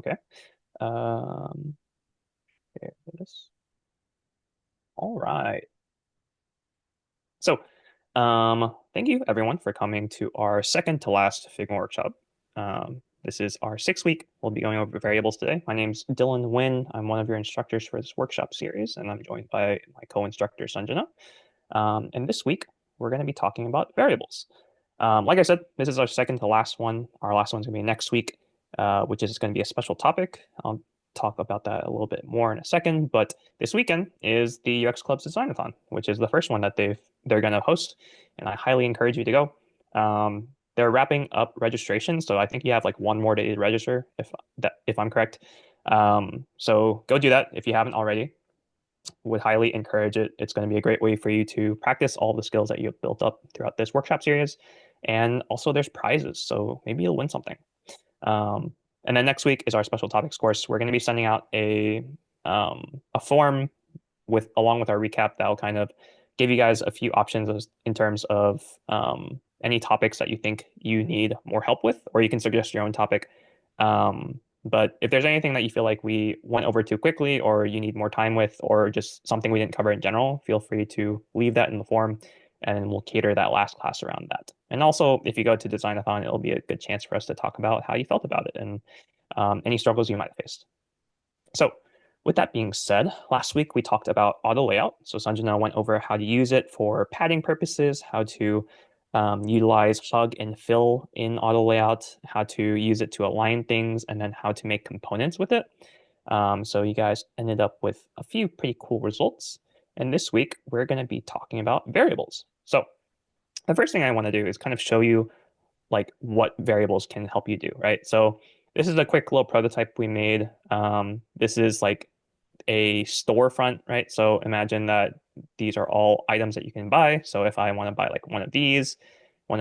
Okay. Um, here it is. All right. So, thank you everyone for coming to our second to last Figma workshop. This is our 6th week. We'll be going over variables today. My name's Dylan Nguyen. I'm one of your instructors for this workshop series, and I'm joined by my co-instructor Sanjana. And this week, we're going to be talking about variables. Like I said, this is our second to last one. Our last one's going to be next week, which is going to be a special topic. I'll talk about that a little bit more in a second. But this weekend is the UX Club's Designathon, which is the first one that they're going to host, and I highly encourage you to go. They're wrapping up registration, so I think you have like one more day to register, if I'm correct. So go do that if you haven't already. Would highly encourage it. It's going to be a great way for you to practice all the skills that you've built up throughout this workshop series. And also there's prizes, so maybe you'll win something. And then next week is our special topics course. We're going to be sending out a form along with our recap that'll kind of give you guys a few options in terms of any topics that you think you need more help with, or you can suggest your own topic. But if there's anything that you feel like we went over too quickly, or you need more time with, or just something we didn't cover in general, feel free to leave that in the form and we'll cater that last class around that. And also, if you go to Designathon, it'll be a good chance for us to talk about how you felt about it and any struggles you might have faced. So, with that being said, last week we talked about auto layout. So Sanjana went over how to use it for padding purposes, how to utilize hug and fill in auto layout, how to use it to align things, and then how to make components with it. So you guys ended up with a few pretty cool results. And this week we're going to be talking about variables. So the first thing I want to do is kind of show you like what variables can help you do, right? So this is a quick little prototype we made. This is like a storefront, right? So imagine that these are all items that you can buy. So if I want to buy like one of these, and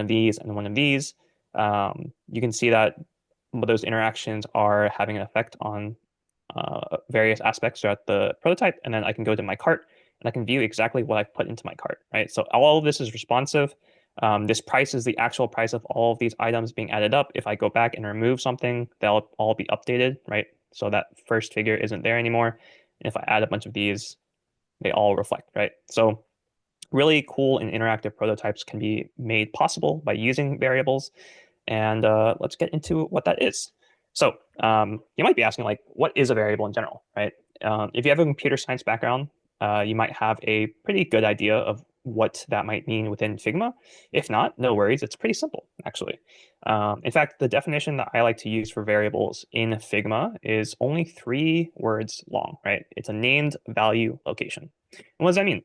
one of these, you can see that those interactions are having an effect on various aspects throughout the prototype. And then I can go to my cart and I can view exactly what I've put into my cart, right? So all of this is responsive. This price is the actual price of all of these items being added up. If I go back and remove something, they'll all be updated, right? So that first figure isn't there anymore. And if I add a bunch of these, they all reflect, right? So really cool and interactive prototypes can be made possible by using variables. And let's get into what that is. So you might be asking, like, what is a variable in general, right? If you have a computer science background, you might have a pretty good idea of what that might mean within Figma. If not, no worries. It's pretty simple, actually. In fact, the definition that I like to use for variables in Figma is only 3 words long, right? It's a named value location. And what does that mean?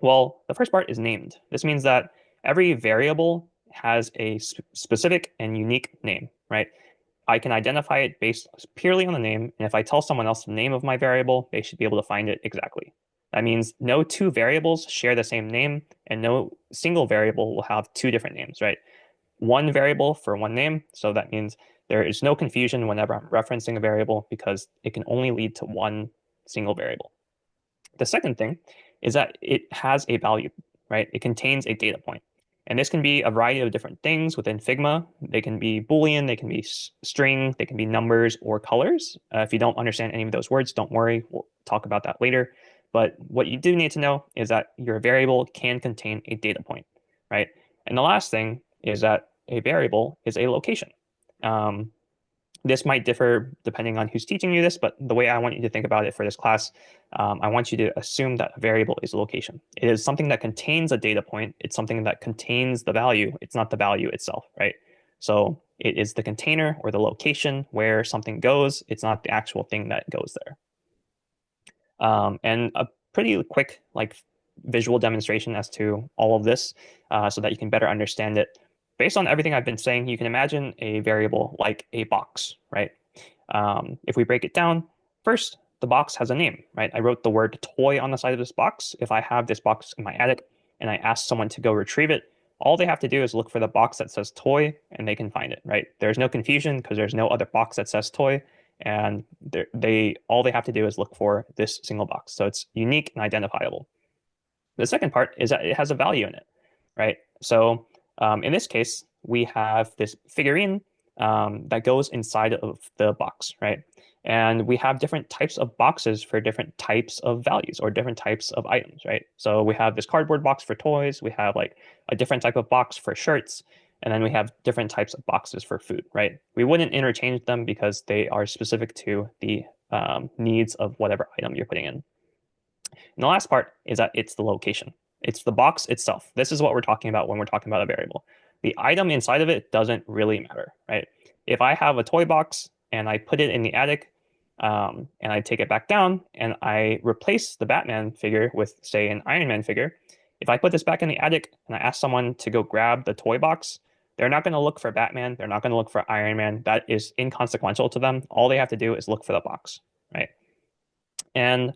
Well, the first part is named. This means that every variable has a specific and unique name, right? I can identify it based purely on the name, and if I tell someone else the name of my variable, they should be able to find it exactly. That means no 2 variables share the same name, and no single variable will have 2 different names, right? One variable for one name, so that means there is no confusion whenever I'm referencing a variable because it can only lead to one single variable. The second thing is that it has a value, right? It contains a data point. And this can be a variety of different things within Figma. They can be Boolean, they can be string, they can be numbers or colors. If you don't understand any of those words, don't worry. We'll talk about that later. But what you do need to know is that your variable can contain a data point, right? And the last thing is that a variable is a location. Um, this might differ depending on who's teaching you this, but the way I want you to think about it for this class, I want you to assume that a variable is a location. It is something that contains a data point. It's something that contains the value. It's not the value itself, right? So it is the container or the location where something goes. It's not the actual thing that goes there. And a pretty quick like visual demonstration as to all of this so that you can better understand it. Based on everything I've been saying, you can imagine a variable like a box, right? If we break it down, first, the box has a name, right? I wrote the word toy on the side of this box. If I have this box in my attic and I ask someone to go retrieve it, all they have to do is look for the box that says toy and they can find it, right? There's no confusion because there's no other box that says toy. And all they have to do is look for this single box. So it's unique and identifiable. The second part is that it has a value in it, right? So in this case, we have this figurine that goes inside of the box, right? And we have different types of boxes for different types of values or different types of items, right? So we have this cardboard box for toys. We have like a different type of box for shirts. And then we have different types of boxes for food, right? We wouldn't interchange them because they are specific to the needs of whatever item you're putting in. And the last part is that it's the location. It's the box itself. This is what we're talking about when we're talking about a variable. The item inside of it doesn't really matter, right? If I have a toy box and I put it in the attic, and I take it back down and I replace the Batman figure with, say, an Iron Man figure, if I put this back in the attic and I ask someone to go grab the toy box, they're not going to look for Batman. They're not going to look for Iron Man. That is inconsequential to them. All they have to do is look for the box, right? And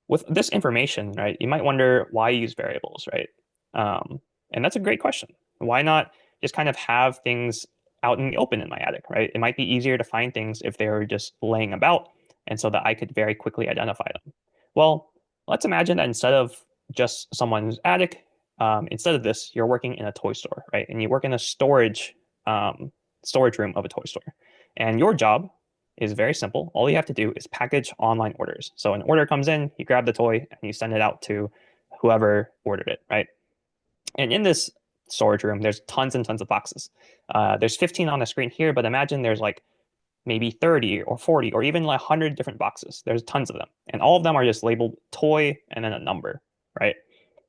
with this information, right, you might wonder why use variables, right? Um, and that's a great question. Why not just kind of have things out in the open in my attic, right? It might be easier to find things if they were just laying about, and so that I could very quickly identify them. Well, let's imagine that instead of just someone's attic, instead of this, you're working in a toy store, right? And you work in a storage room of a toy store, and your job is very simple. All you have to do is package online orders. So an order comes in, you grab the toy, and you send it out to whoever ordered it, right? And in this storage room, there's tons and tons of boxes. There's 15 on the screen here, but imagine there's like maybe 30 or 40 or even like 100 different boxes. There's tons of them. And all of them are just labeled toy and then a number, right?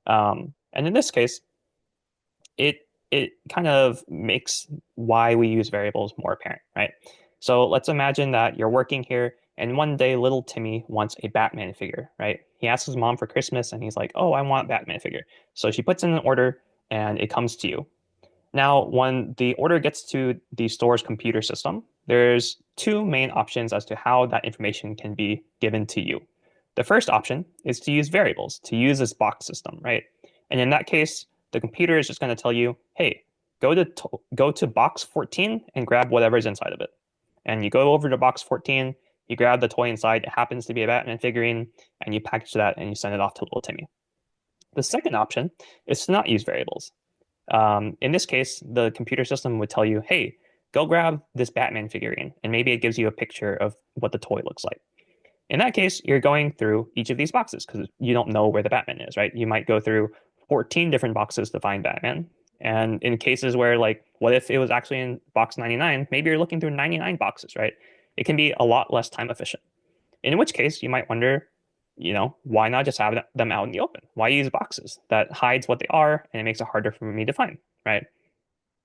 And in this case, it kind of makes why we use variables more apparent, right? So let's imagine that you're working here, and one day little Timmy wants a Batman figure, right? He asks his mom for Christmas, and he's like, "Oh, I want a Batman figure." So she puts in an order, and it comes to you. Now, when the order gets to the store's computer system, there's two main options as to how that information can be given to you. The first option is to use variables, to use this box system, right? And in that case, the computer is just going to tell you, hey, go to box 14 and grab whatever's inside of it. And you go over to box 14, you grab the toy inside, it happens to be a Batman figurine, and you package that and you send it off to little Timmy. The second option is to not use variables. In this case, the computer system would tell you, hey, go grab this Batman figurine, and maybe it gives you a picture of what the toy looks like. In that case, you're going through each of these boxes because you don't know where the Batman is, right? You might go through 14 different boxes to find Batman. And in cases where, like, what if it was actually in box 99? Maybe you're looking through 99 boxes, right? It can be a lot less time efficient. In which case, you might wonder, why not just have them out in the open? Why use boxes? That hides what they are and it makes it harder for me to find, right?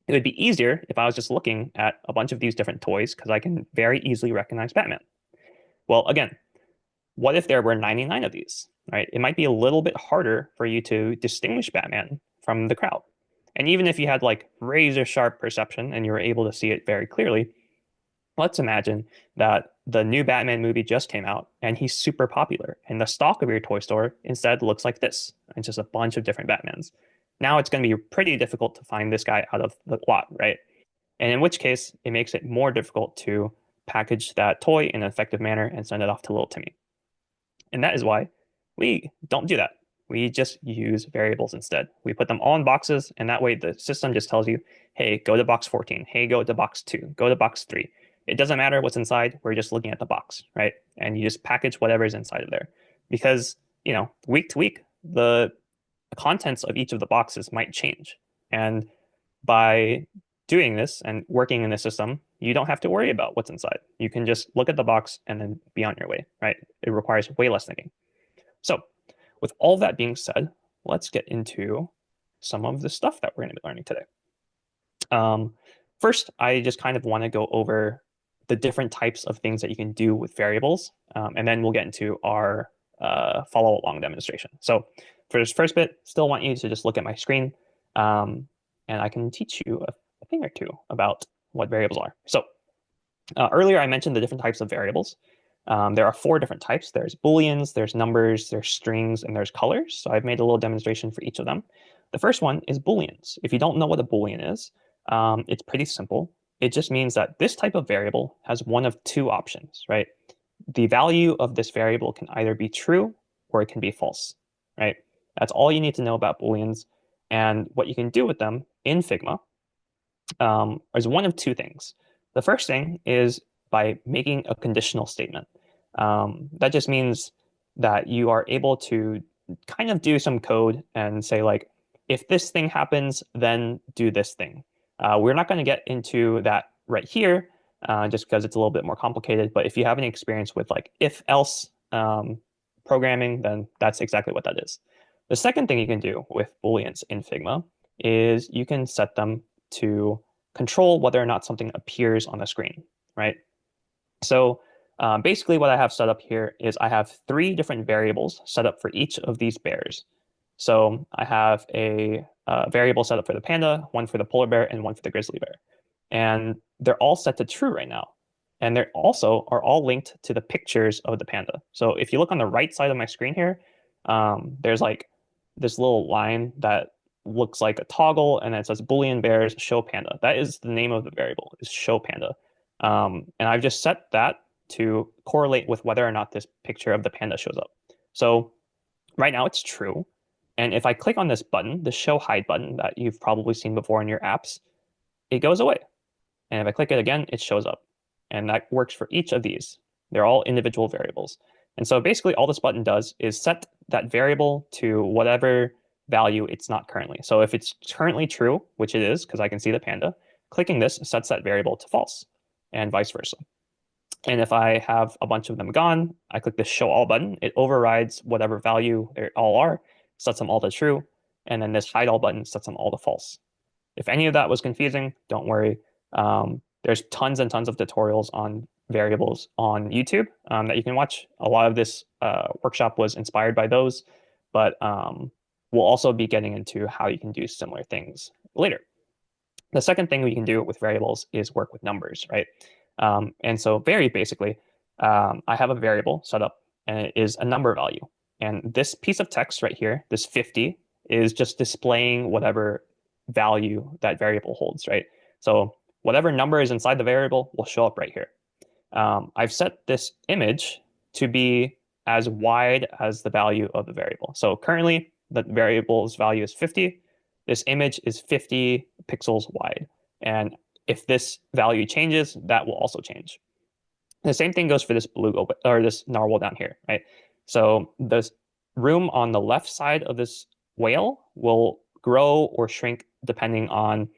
It would be easier if I was just looking at a bunch of these different toys because I can very easily recognize Batman. Well, again, what if there were 99 of these, right? It might be a little bit harder for you to distinguish Batman from the crowd. And even if you had like razor sharp perception and you were able to see it very clearly, let's imagine that the new Batman movie just came out and he's super popular, and the stock of your toy store instead looks like this. It's just a bunch of different Batmans. Now it's going to be pretty difficult to find this guy out of the lot, right? And in which case, it makes it more difficult to package that toy in an effective manner and send it off to little Timmy. And that is why we don't do that. We just use variables instead. We put them all in boxes, and that way the system just tells you, hey, go to box 14. Hey, go to box 2. Go to box 3. It doesn't matter what's inside. We're just looking at the box, right? And you just package whatever is inside of there. Because, week to week, the contents of each of the boxes might change. And by doing this and working in the system, you don't have to worry about what's inside. You can just look at the box and then be on your way, right? It requires way less thinking. So, with all that being said, let's get into some of the stuff that we're going to be learning today. First, I just kind of want to go over the different types of things that you can do with variables, and then we'll get into our follow along demonstration. So, for this first bit, still want you to just look at my screen, and I can teach you a thing or two about what variables are. So, earlier I mentioned the different types of variables. There are 4 different types. There's booleans, there's numbers, there's strings, and there's colors. So I've made a little demonstration for each of them. The first one is booleans. If you don't know what a boolean is, it's pretty simple. It just means that this type of variable has one of 2 options, right? The value of this variable can either be true or it can be false, right? That's all you need to know about booleans. And what you can do with them in Figma is one of 2 things. The first thing is by making a conditional statement. That just means that you are able to kind of do some code and say like, if this thing happens, then do this thing. We're not going to get into that right here, just because it's a little bit more complicated. But if you have any experience with like if else programming, then that's exactly what that is. The second thing you can do with Booleans in Figma is you can set them to control whether or not something appears on the screen, right? So basically what I have set up here is I have three different variables set up for each of these bears. So I have a variable set up for the panda, one for the polar bear, and one for the grizzly bear. And they're all set to true right now. And they also are all linked to the pictures of the panda. So if you look on the right side of my screen here, there's like this little line that looks like a toggle, and then it says Boolean bears show panda. That is the name of the variable, is show panda. And I've just set that to correlate with whether or not this picture of the panda shows up. So right now it's true. And if I click on this button, the show hide button that you've probably seen before in your apps, it goes away. And if I click it again, it shows up. And that works for each of these. They're all individual variables. And so basically all this button does is set that variable to whatever value it's not currently. So if it's currently true, which it is, because I can see the panda, clicking this sets that variable to false, and vice versa. And if I have a bunch of them gone, I click the show all button, it overrides whatever value they all are, sets them all to true, and then this hide all button sets them all to false. If any of that was confusing, don't worry. There's tons and tons of tutorials on variables on YouTube that you can watch. A lot of this workshop was inspired by those, but we'll also be getting into how you can do similar things later. The second thing we can do with variables is work with numbers, right? And so very basically, I have a variable set up and it is a number value. And this piece of text right here, this 50, is just displaying whatever value that variable holds, right? So whatever number is inside the variable will show up right here. I've set this image to be as wide as the value of the variable. So currently the variable's value is 50. This image is 50 pixels wide. And if this value changes, that will also change. The same thing goes for this beluga or this narwhal down here, right? So the room on the left side of this whale will grow or shrink depending on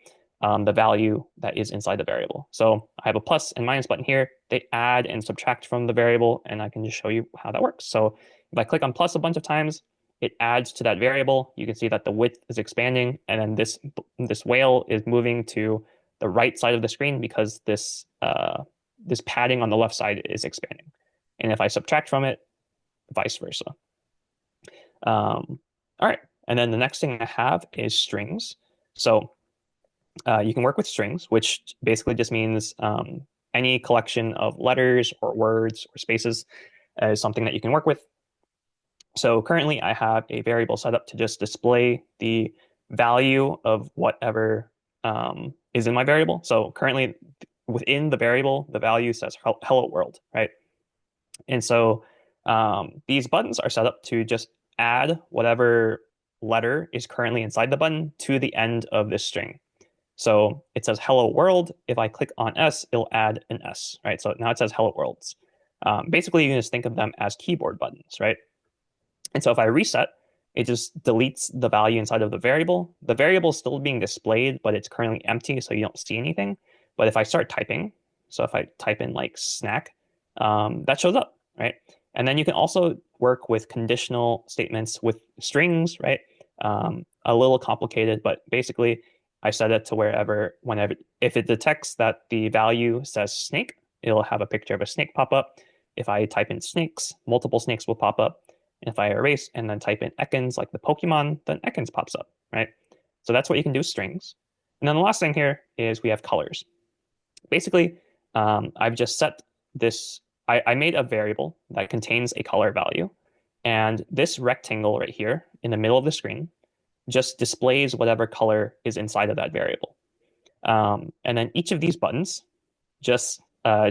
the value that is inside the variable. So I have a plus and minus button here. They add and subtract from the variable, and I can just show you how that works. So if I click on plus a bunch of times, it adds to that variable. You can see that the width is expanding, and then this whale is moving to the right side of the screen because this padding on the left side is expanding. And if I subtract from it, vice versa. All right, and then the next thing I have is strings. So you can work with strings, which basically just means any collection of letters or words or spaces is something that you can work with. So currently I have a variable set up to just display the value of whatever is in my variable. So currently within the variable, the value says hello world, right? And so these buttons are set up to just add whatever letter is currently inside the button to the end of this string. So it says hello world. If I click on S, it'll add an S, right? So now it says hello worlds. Basically, you can just think of them as keyboard buttons, right? And so if I reset, it just deletes the value inside of the variable. The variable is still being displayed, but it's currently empty, so you don't see anything. But if I start typing, so if I type in like snack, that shows up, right? And then you can also work with conditional statements with strings, right? A little complicated, but basically I set it to whenever, if it detects that the value says snake, it'll have a picture of a snake pop up. If I type in snakes, multiple snakes will pop up. And if I erase and then type in Ekans, like the Pokemon, then Ekans pops up, right? So that's what you can do with strings. And then the last thing here is we have colors. Basically, I've just set this, I made a variable that contains a color value. And this rectangle right here in the middle of the screen just displays whatever color is inside of that variable. And then each of these buttons just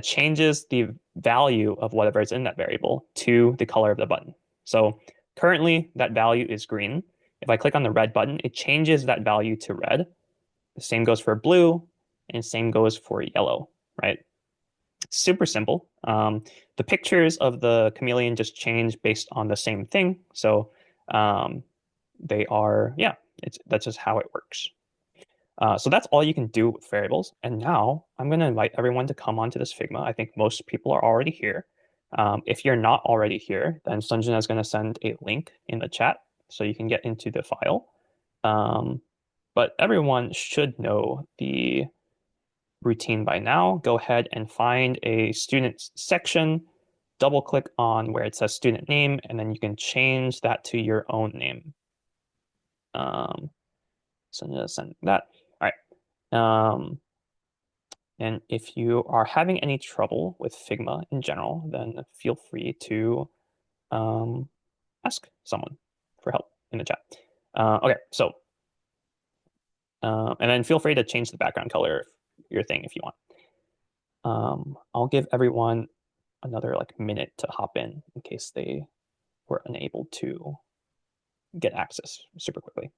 changes the value of whatever is in that variable to the color of the button. So currently that value is green. If I click on the red button, it changes that value to red. The same goes for blue, and same goes for yellow. right? Super simple. The pictures of the chameleon just change based on the same thing. So um, they are, yeah, that's just how it works. So that's all you can do with variables. And now I'm going to invite everyone to come onto this Figma. I think most people are already here. If you're not already here, then Sanjana is going to send a link in the chat so you can get into the file. But everyone should know the routine by now. Go ahead and find a student section, double click on where it says student name, and then you can change that to your own name. So I'm going to send that. All right. And if you are having any trouble with Figma in general, then feel free to um, ask someone for help in the chat. Okay, so and then feel free to change the background color of your thing if you want. I'll give everyone another like minute to hop in case they were unable to get access super quickly.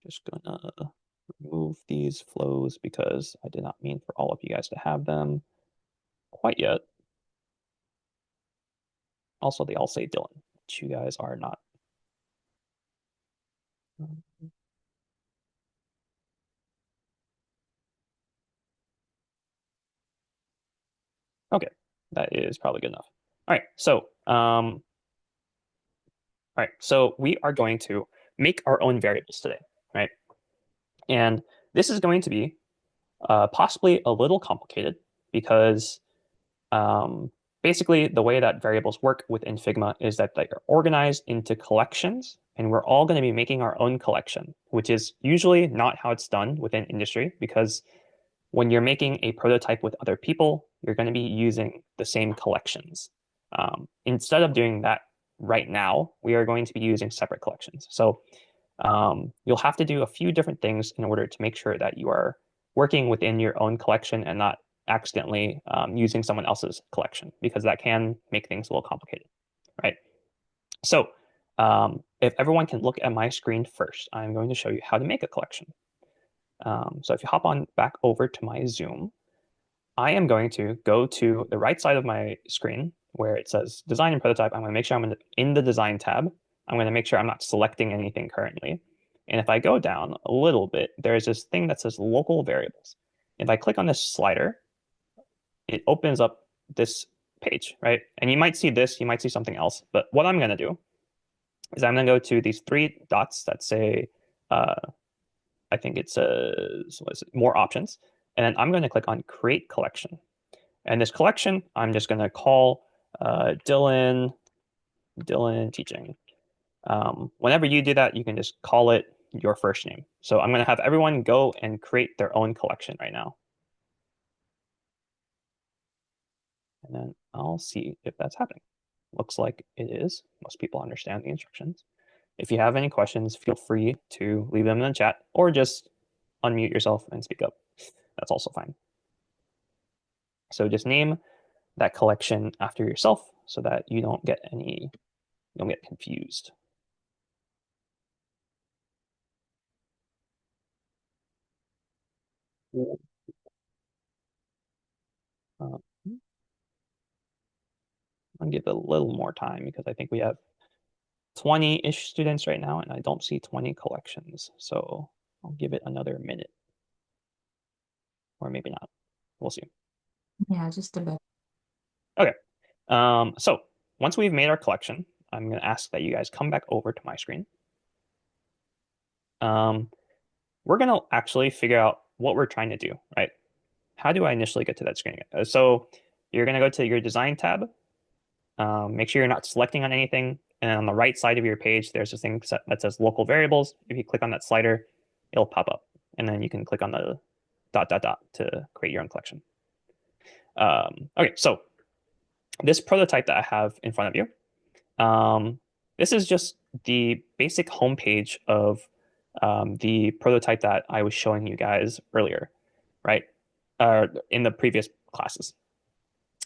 Just gonna remove these flows because I did not mean for all of you guys to have them quite yet. Also, they all say Dylan, which you guys are not. Okay, that is probably good enough. All right, so we are going to make our own variables today, right? And this is going to be possibly a little complicated because basically the way that variables work within Figma is that they are organized into collections, and we're all going to be making our own collection, which is usually not how it's done within industry because when you're making a prototype with other people, you're going to be using the same collections. Instead of doing that right now, we are going to be using separate collections. So you'll have to do a few different things in order to make sure that you are working within your own collection and not accidentally using someone else's collection, because that can make things a little complicated, right? So if everyone can look at my screen first, I'm going to show you how to make a collection. So if you hop on back over to my Zoom, I am going to go to the right side of my screen where it says design and prototype. I'm going to make sure I'm in the design tab. I'm going to make sure I'm not selecting anything currently. And if I go down a little bit, there's this thing that says local variables. If I click on this slider, it opens up this page, right? And you might see this, you might see something else. But what I'm going to do is I'm going to go to these three dots that say, I think it says, what is it, more options. And then I'm going to click on create collection. And this collection, I'm just going to call Dylan teaching. Whenever you do that, you can just call it your first name. So I'm going to have everyone go and create their own collection right now. And then I'll see if that's happening. Looks like it is. Most people understand the instructions. If you have any questions, feel free to leave them in the chat or just unmute yourself and speak up. That's also fine. So just name that collection after yourself so that you don't get confused. Uh, I'll give it a little more time because I think we have 20-ish students right now, and I don't see 20 collections. So I'll give it another minute, or maybe not. We'll see. Yeah, just a bit. Okay. So once we've made our collection, I'm going to ask that you guys come back over to my screen. We're going to actually figure out what we're trying to do, right? How do I initially get to that screen? So you're going to go to your design tab. Make sure you're not selecting on anything. And on the right side of your page, there's this thing that says local variables. If you click on that slider, it'll pop up. And then you can click on the ... to create your own collection. Okay, so this prototype that I have in front of you, this is just the basic homepage of the prototype that I was showing you guys earlier, right? In the previous classes.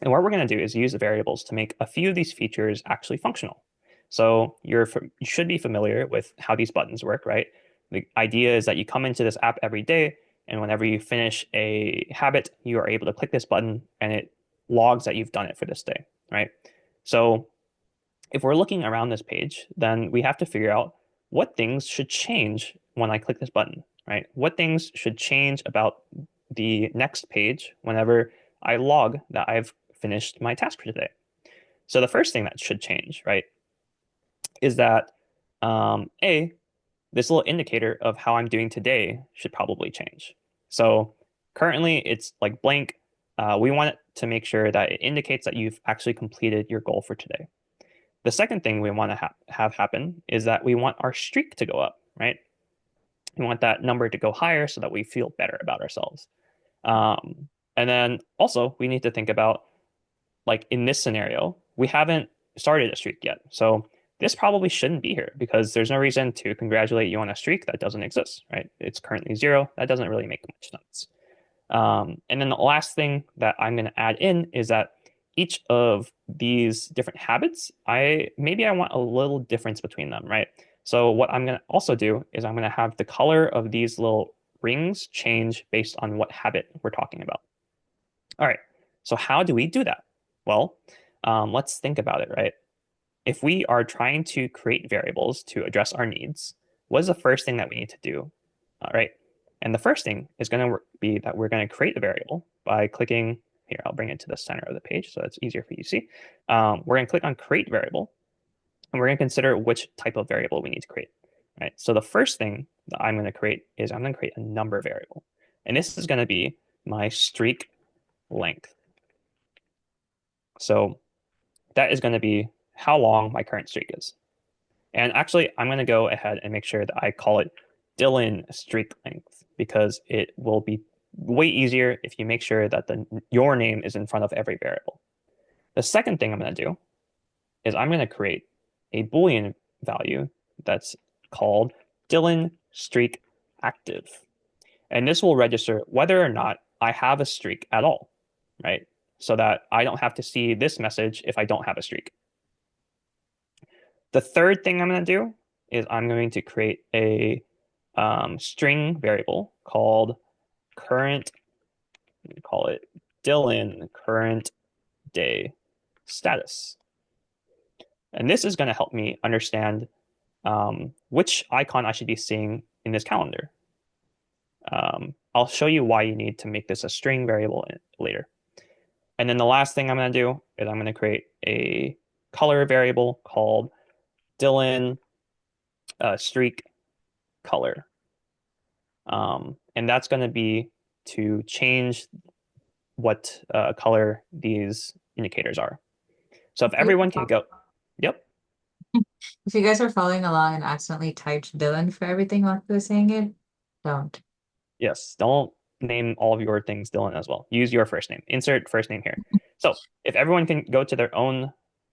And what we're going to do is use the variables to make a few of these features actually functional. So you should be familiar with how these buttons work, right? The idea is that you come into this app every day, and whenever you finish a habit, you are able to click this button and it logs that you've done it for this day, right? So if we're looking around this page, then we have to figure out what things should change when I click this button, right? What things should change about the next page whenever I log that I've finished my task for today. So the first thing that should change, right, is that A, this little indicator of how I'm doing today should probably change. So currently it's like blank. We want it to make sure that it indicates that you've actually completed your goal for today. The second thing we want to have happen is that we want our streak to go up, right? We want that number to go higher so that we feel better about ourselves. And then also we need to think about, like, in this scenario, we haven't started a streak yet. So this probably shouldn't be here because there's no reason to congratulate you on a streak that doesn't exist, right? It's currently zero. That doesn't really make much sense. And then the last thing that I'm going to add in is that each of these different habits, I want a little difference between them, right? So what I'm going to also do is I'm going to have the color of these little rings change based on what habit we're talking about. All right. So how do we do that? Well, let's think about it, right? If we are trying to create variables to address our needs, what is the first thing that we need to do? All right. And the first thing is going to be that we're going to create a variable by clicking here. I'll bring it to the center of the page so it's easier for you to see. We're going to click on create variable, and we're going to consider which type of variable we need to create. Right. So the first thing that I'm going to create is I'm going to create a number variable. And this is going to be my streak length. So that is going to be how long my current streak is. And actually, I'm going to go ahead and make sure that I call it Dylan streak length because it will be way easier if you make sure that your name is in front of every variable. The second thing I'm going to do is I'm going to create a Boolean value that's called Dylan streak active. And this will register whether or not I have a streak at all, right? So that I don't have to see this message if I don't have a streak. The third thing I'm going to do is I'm going to create a string variable called current, call it Dylan current day status. And this is going to help me understand which icon I should be seeing in this calendar. I'll show you why you need to make this a string variable later. And then the last thing I'm going to do is I'm going to create a color variable called Dylan streak color. And that's going to be to change what color these indicators are. So if If everyone can go, yep, you guys are following along and accidentally typed Dylan for everything while you were saying it, don't. yes, don't name all of your things Dylan as well. Use your first name. Insert first name here. So if everyone can go to their own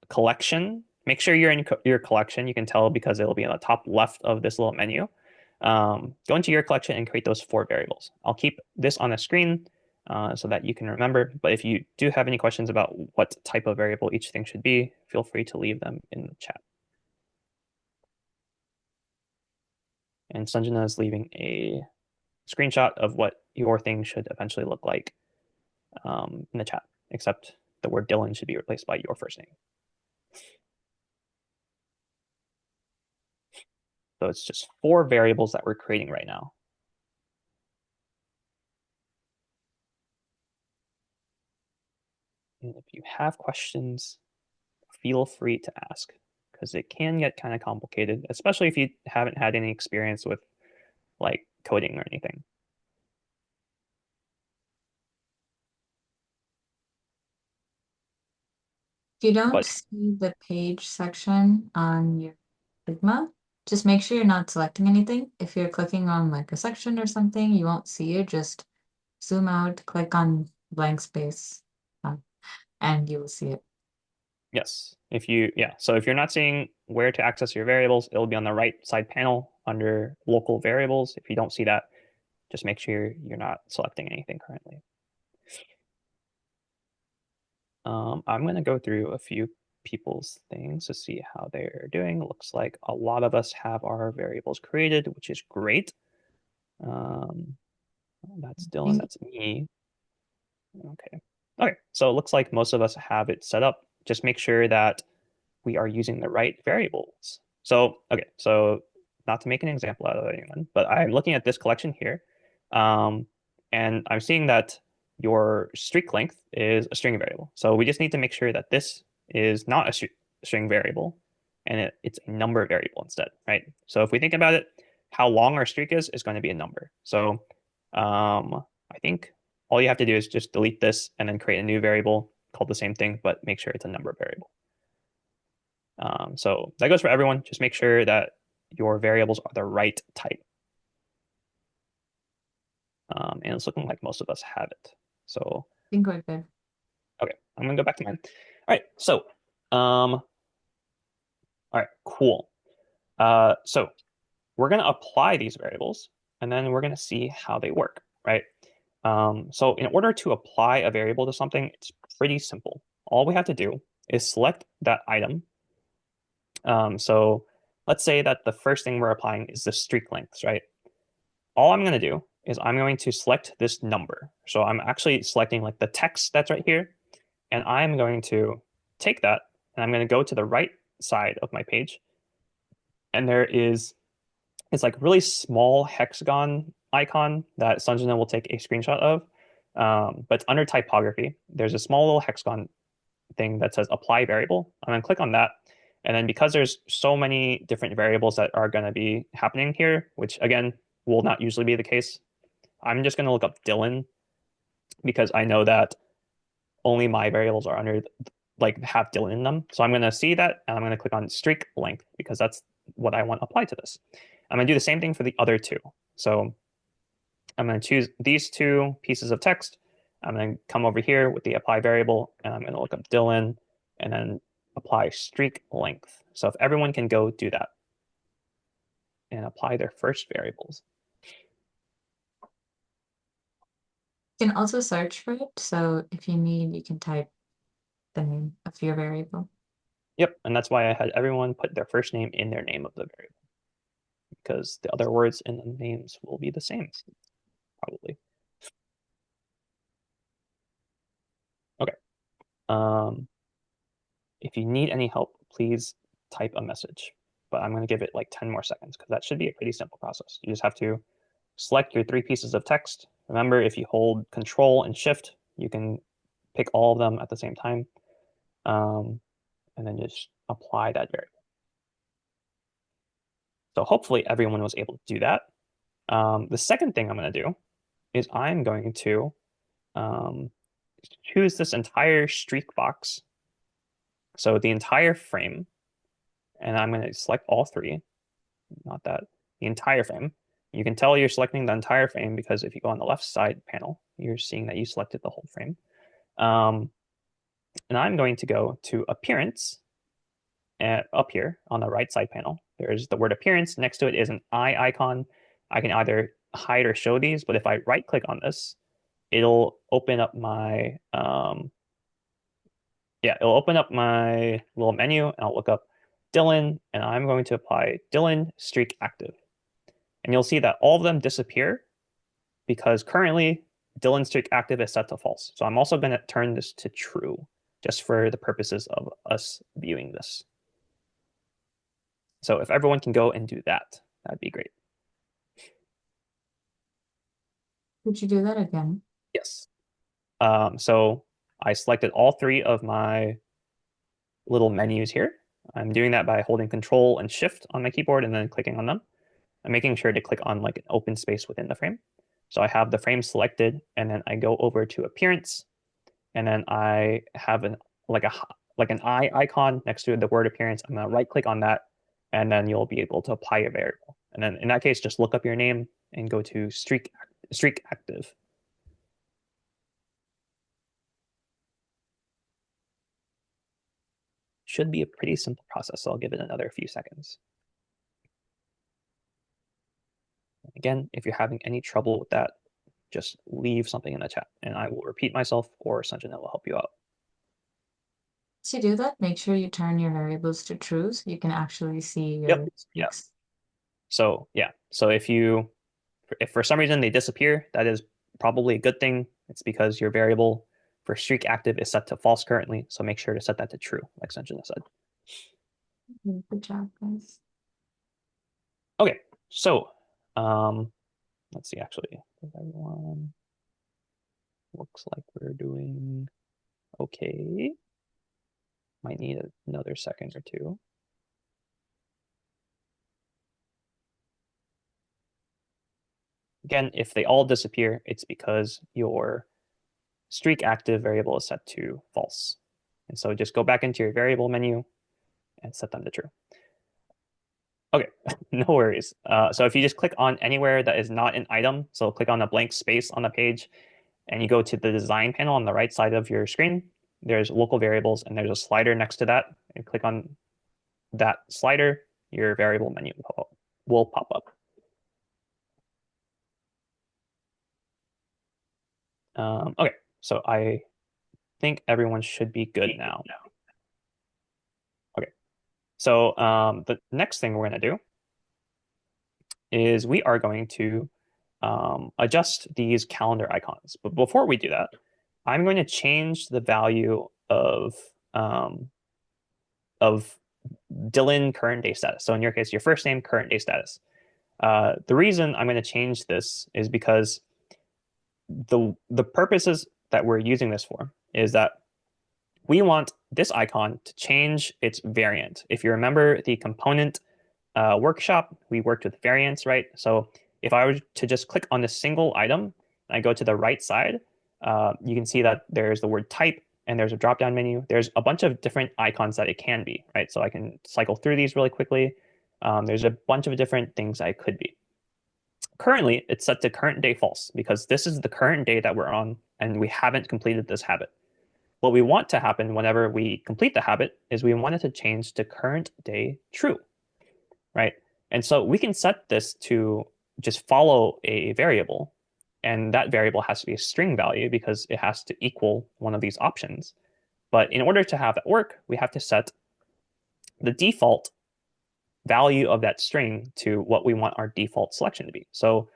collection, make sure you're in your collection. You can tell because it'll be on the top left of this little menu. Go into your collection and create those 4 variables. I'll keep this on the screen so that you can remember. But if you do have any questions about what type of variable each thing should be, feel free to leave them in the chat. And Sanjana is leaving a screenshot of what your thing should eventually look like in the chat, except the word Dylan should be replaced by your first name. So it's just 4 variables that we're creating right now. And if you have questions, feel free to ask because it can get kind of complicated, especially if you haven't had any experience with like coding or anything. If you don't But see the page section on your Figma, just make sure you're not selecting anything. If you're clicking on like a section or something, you won't see it. Just zoom out, click on blank space, uh, and you will see it. yes, so if you're not seeing where to access your variables, it'll be on the right side panel under local variables. If you don't see that, just make sure you're not selecting anything currently. I'm going to go through a few people's things to see how they're doing. Looks like a lot of us have our variables created, which is great. Um, that's Dylan, Think that's me. Okay. Okay, so it looks like most of us have it set up. Just make sure that we are using the right variables. So, okay, so not to make an example out of anyone, but I'm looking at this collection here, um, and I'm seeing that your streak length is a string variable. So we just need to make sure that this is not a string variable, and it's a number variable instead, right? So if we think about it, how long our streak is going to be a number. So I think all you have to do is just delete this and then create a new variable called the same thing, but make sure it's a number variable. So that goes for everyone. Just make sure that your variables are the right type. And it's looking like most of us have it. So, we're good. okay, I'm gonna go back to mine. All right, so, all right, cool. So we're gonna apply these variables, and then we're gonna see how they work, right? So in order to apply a variable to something, it's pretty simple. All we have to do is select that item. So let's say that the first thing we're applying is the streak lengths, right? All I'm going to do is I'm going to select this number. So I'm actually selecting like the text that's right here, and I'm going to take that and I'm going to go to the right side of my page, and it's like really small hexagon icon that Sanjana will take a screenshot of. But it's under typography. There's a small little hexagon thing that says apply variable. I'm going to click on that. And then because there's so many different variables that are going to be happening here, which again will not usually be the case, I'm just going to look up Dylan because I know that only my variables are under like have Dylan in them. So I'm going to see that and I'm going to click on streak length because that's what I want to apply to this. I'm going to do the same thing for the other two. So I'm going to choose these two pieces of text. I'm going to come over here with the apply variable and I'm going to look up Dylan and then apply streak length. So if everyone can go do that and apply their first variables. You can also search for it. So if you need, you can type the name of your variable. Yep, and that's why I had everyone put their first name in their name of the variable because the other words in the names will be the same, probably. Okay. Um, if you need any help, please type a message. But I'm going to give it like 10 more seconds because that should be a pretty simple process. You just have to select your three pieces of text. Remember, if you hold Control and Shift, you can pick all of them at the same time. And then just apply that variable. So hopefully everyone was able to do that. The second thing I'm going to do is I'm going to um, choose this entire streak box. So the entire frame, and I'm going to select all three, not that, the entire frame. You can tell you're selecting the entire frame because if you go on the left side panel, you're seeing that you selected the whole frame. And I'm going to go to Appearance up here on the right side panel. There's the word Appearance. Next to it is an eye icon. I can either hide or show these, but if I right click on this, it'll open up my it'll open up my little menu and I'll look up Dylan and I'm going to apply Dylan streak active. And you'll see that all of them disappear because currently Dylan streak active is set to false. So I'm also going to turn this to true just for the purposes of us viewing this. So if everyone can go and do that, that'd be great. Could you do that again? Yes. So I selected all three of my little menus here. I'm doing that by holding Control and Shift on my keyboard and then clicking on them. I'm making sure to click on like an open space within the frame. So I have the frame selected, and then I go over to Appearance, and then I have like a like an eye icon next to the word Appearance. I'm gonna right click on that, and then you'll be able to apply a variable. And then in that case, just look up your name and go to streak active. Should be a pretty simple process. So I'll give it another few seconds. Again, if you're having any trouble with that, just leave something in the chat and I will repeat myself or Sanjana will help you out. To do that, make sure you turn your variables to true so you can actually see Yep. your Yeah. streaks. So yeah. So if for some reason they disappear, that is probably a good thing. It's because your variable for streak active is set to false currently. So make sure to set that to true, like Sanjana said. Good job, guys. Okay. So um, let's see. Actually, does everyone looks like we're doing okay. Might need another second or two. Again, if they all disappear, it's because your streak active variable is set to false. And so just go back into your variable menu and set them to true. Okay, no worries. So if you just click on anywhere that is not an item, so click on a blank space on the page, and you go to the design panel on the right side of your screen, there's local variables, and there's a slider next to that. And click on that slider, your variable menu will pop up. Okay, so I think everyone should be good now. Okay, so the next thing we're going to do is we are going to adjust these calendar icons. But before we do that, I'm going to change the value um, of Dylan current day status. So in your case, your first name, current day status. The reason I'm going to change this is because the purposes that we're using this for is that we want this icon to change its variant. If you remember the component workshop, we worked with variants, right? So if I were to just click on a single item, and I go to the right side, you can see that there's the word type and there's a drop-down menu. There's a bunch of different icons that it can be, right? So I can cycle through these really quickly. There's a bunch of different things that it could be. Currently, it's set to current day false because this is the current day that we're on and we haven't completed this habit. What we want to happen whenever we complete the habit is we want it to change to current day true, right? And so we can set this to just follow a variable, and that variable has to be a string value because it has to equal one of these options. But in order to have that work, we have to set the default value of that string to what we want our default selection to be. So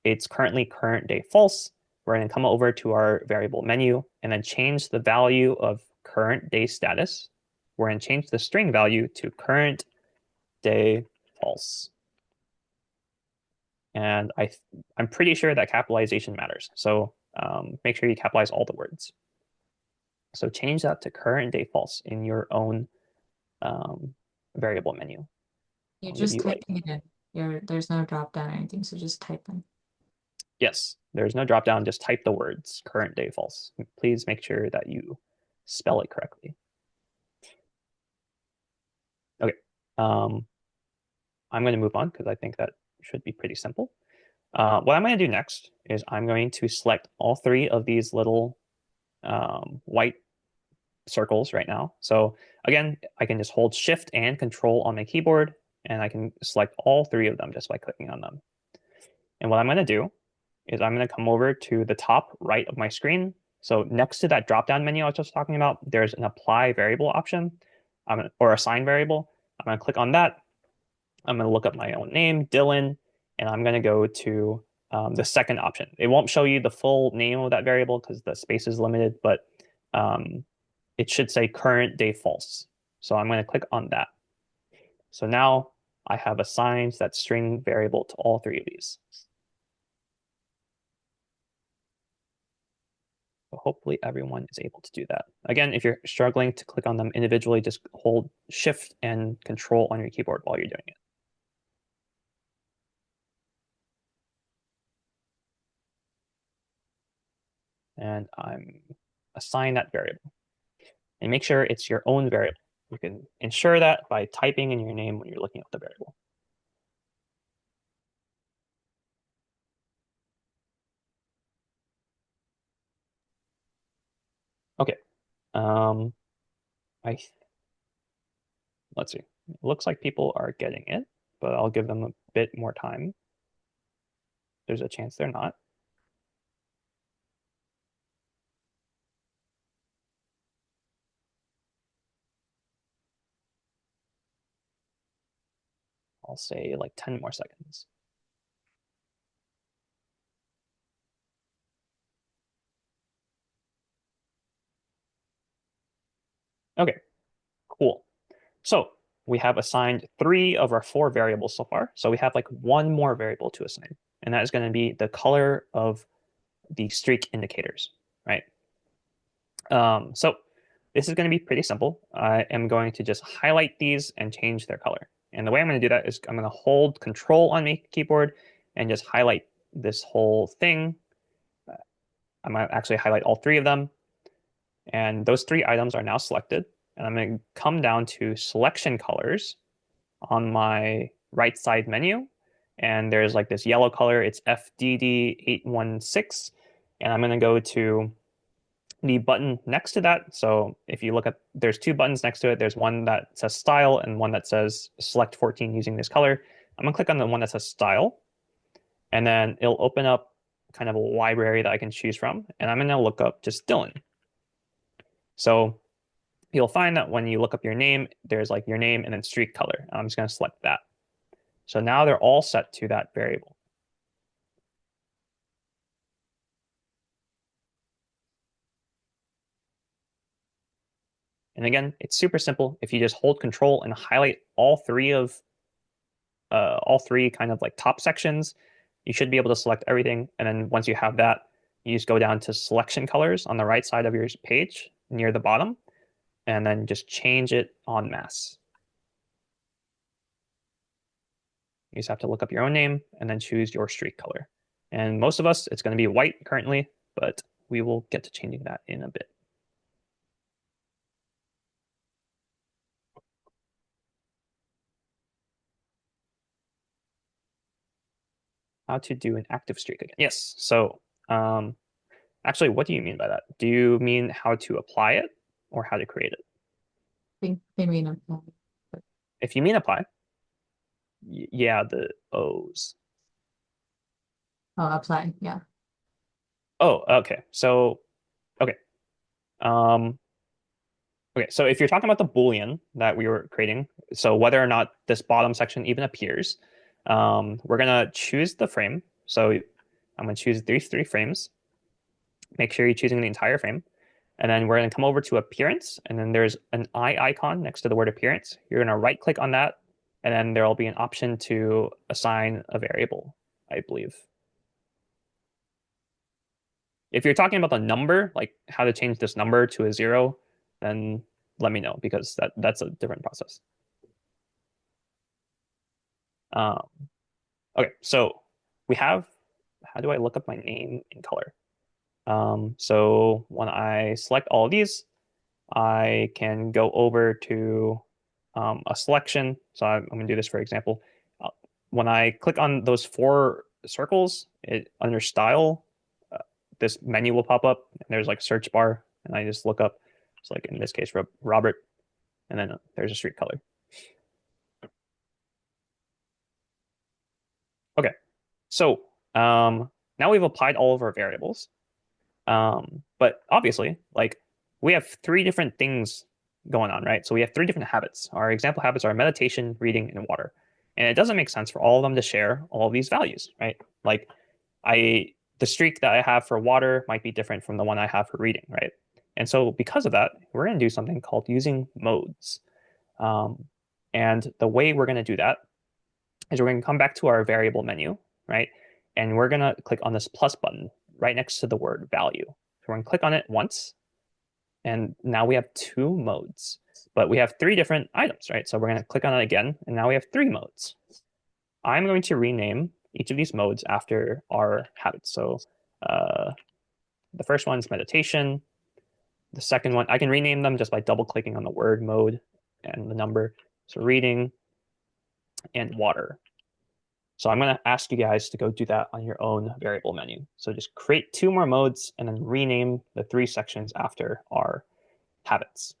it's currently current day false. We're going to come over to our variable menu and then change the value of current day status. We're going to change the string value to current day false. And I'm pretty sure that capitalization matters. So make sure you capitalize all the words. So change that to current day false in your own variable menu. You're I'll give just you like, typing it in. There's no drop down or anything, so just type in. yes, there's no drop down, just type the words current day false. Please make sure that you spell it correctly. Okay. Um, I'm going to move on because I think that should be pretty simple. What I'm going to do next is I'm going to select all three of these little white circles right now. So again, I can just hold Shift and Control on my keyboard, and I can select all three of them just by clicking on them. And what I'm going to do is I'm going to come over to the top right of my screen. So next to that drop-down menu I was just talking about, there's an apply variable option or assign variable. I'm going to click on that. I'm going to look up my own name, Dylan, and I'm going to go to the second option. It won't show you the full name of that variable because the space is limited, but it should say current day false. So I'm going to click on that. So now I have assigned that string variable to all three of these. So hopefully everyone is able to do that. Again, if you're struggling to click on them individually, just hold Shift and Control on your keyboard while you're doing it. And I'm assign that variable. And make sure it's your own variable. You can ensure that by typing in your name when you're looking up the variable. Okay. Um, I let's see. It looks like people are getting it, but I'll give them a bit more time. There's a chance they're not. I'll say like 10 more seconds. Okay, cool. So we have assigned three of our four variables so far. So we have like one more variable to assign, and that is going to be the color of the streak indicators, right? So this is going to be pretty simple. I am going to just highlight these and change their color. And the way I'm going to do that is I'm going to hold Control on my keyboard and just highlight this whole thing. I'm going to actually highlight all three of them. And those three items are now selected. And I'm going to come down to selection colors on my right side menu. And there's like this yellow color. It's FDD816. And I'm going to go to the button next to that. So if you look at, there's two buttons next to it. There's one that says style and one that says select 14 using this color. I'm gonna click on the one that says style, and then it'll open up kind of a library that I can choose from. And I'm gonna look up just Dylan. So you'll find that when you look up your name, there's like your name and then streak color. I'm just gonna select that. So now they're all set to that variable. And again, it's super simple. If you just hold control and highlight all three kind of like top sections, you should be able to select everything. And then once you have that, you just go down to selection colors on the right side of your page near the bottom, and then just change it en masse. You just have to look up your own name and then choose your streak color. And most of us, it's going to be white currently, but we will get to changing that in a bit. How to do an active streak again. Yes. So actually, what do you mean by that? Do you mean how to apply it or how to create it? I think they mean apply. If you mean apply, yeah, the O's. Oh, apply. Yeah. Oh, okay. So, okay. Um, okay. So if you're talking about the Boolean that we were creating, so whether or not this bottom section even appears, we're gonna choose the frame. So I'm gonna choose these three frames. Make sure you're choosing the entire frame. And then we're gonna come over to appearance, and then there's an eye icon next to the word appearance. You're gonna right click on that, and then there'll be an option to assign a variable, I believe. If you're talking about the number, like how to change this number to a zero, then let me know because that's a different process. Um, okay, so we have, how do I look up my name in color? So when I select all of these, I can go over to a selection. So I'm going to do this for example. Uh, when I click on those four circles, under style, uh, this menu will pop up and there's like a search bar and I just look up. It's like in this case, Robert, and then there's a street color. Okay, so now we've applied all of our variables. But obviously, like we have three different things going on, right? So we have three different habits. Our example habits are meditation, reading, and water. And it doesn't make sense for all of them to share all of these values, right? Like the streak that I have for water might be different from the one I have for reading, right? And so because of that, we're going to do something called using modes. Um, and the way we're going to do that is we're going to come back to our variable menu, right? And we're going to click on this plus button right next to the word value. So we're going to click on it once, and now we have two modes, but we have three different items, right? So we're going to click on it again, and now we have three modes. I'm going to rename each of these modes after our habits. So uh, the first one is meditation. The second one, I can rename them just by double clicking on the word mode and the number. So reading and water. So I'm going to ask you guys to go do that on your own variable menu. So just create two more modes and then rename the three sections after our habits.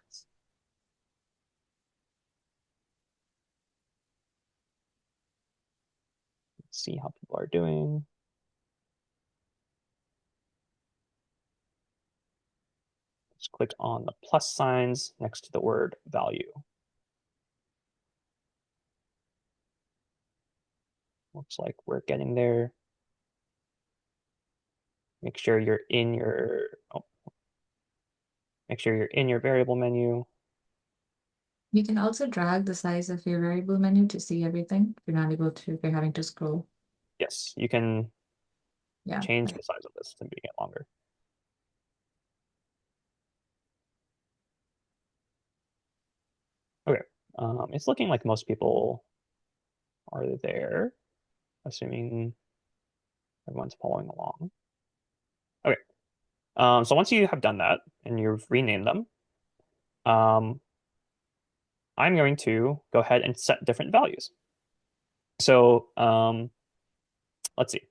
Let's see how people are doing. Just click on the plus signs next to the word value. Looks like we're getting there. Make sure you're in your oh, make sure you're in your variable menu. You can also drag the size of your variable menu to see everything. If you're not able to, if you're having to scroll. Yes, you can Yeah. change the size of this to make it longer. Okay. It's looking like most people are there, assuming everyone's following along. Okay. So once you have done that and you've renamed them, um, I'm going to go ahead and set different values. So let's see.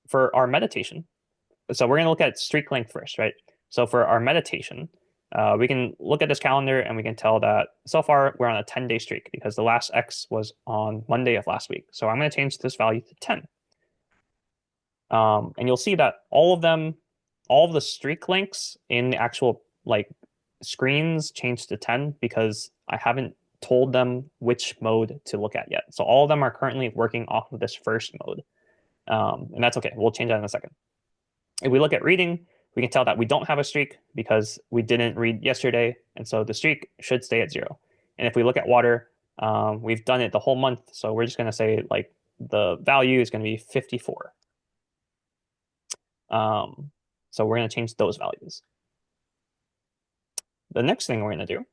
For our meditation, so we're going to look at streak length first, right? So for our meditation, we can look at this calendar and we can tell that so far we're on a 10-day streak because the last X was on Monday of last week. So I'm going to change this value to 10. And you'll see that all of them, all of the streak links in the actual like screens changed to 10 because I haven't told them which mode to look at yet. So all of them are currently working off of this first mode. And that's okay. We'll change that in a second. If we look at reading, we can tell that we don't have a streak because we didn't read yesterday. And so the streak should stay at 0. And if we look at water, we've done it the whole month. So we're just going to say like the value is going to be 54. Um, so we're going to change those values. The next thing we're going to do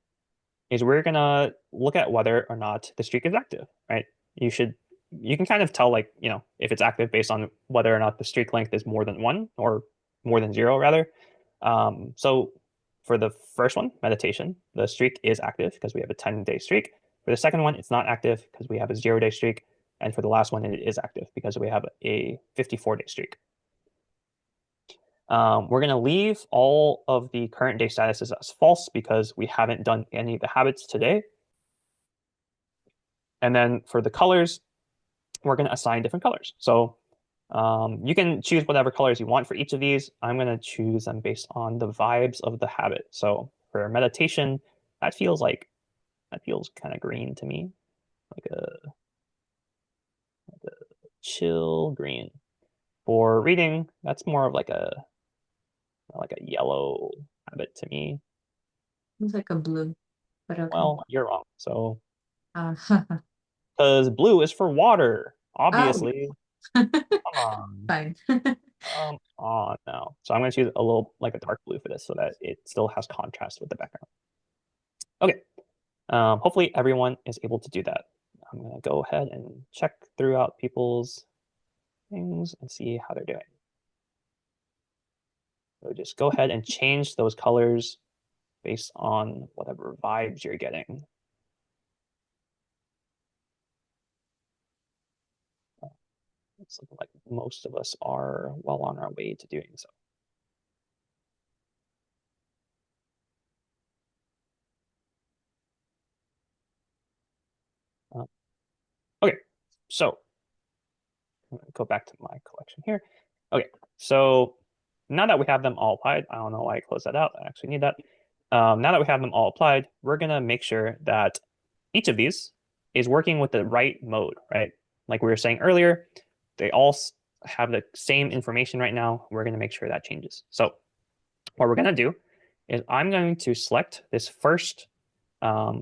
is we're going to look at whether or not the streak is active, right? You can kind of tell like, if it's active based on whether or not the streak length is more than 1 or more than 0 rather. So for the first one, meditation, the streak is active because we have a 10-day streak. For the second one, it's not active because we have a 0-day streak. And for the last one, it is active because we have a 54-day streak. We're going to leave all of the current day statuses as false because we haven't done any of the habits today. And then for the colors, we're going to assign different colors. So you can choose whatever colors you want for each of these. I'm going to choose them based on the vibes of the habit. So for meditation, that feels kind of green to me, like a chill green. For reading, that's more of like a yellow habit to me. Looks like a blue, but okay. Well, you're wrong. So Uh, because blue is for water, oh, obviously. Come on. fine. Come on now. So I'm going to choose a little like a dark blue for this so that it still has contrast with the background. Okay. Hopefully everyone is able to do that. I'm going to go ahead and check throughout people's things and see how they're doing. So just go ahead and change those colors based on whatever vibes you're getting. It's looking like most of us are well on our way to doing so. Uh, okay, so I'm going to go back to my collection here. Okay, so now that we have them all applied, I don't know why I closed that out. I actually need that. Now that we have them all applied, we're going to make sure that each of these is working with the right mode, right? Like we were saying earlier, they all have the same information right now. We're going to make sure that changes. So what we're going to do is I'm going to select this first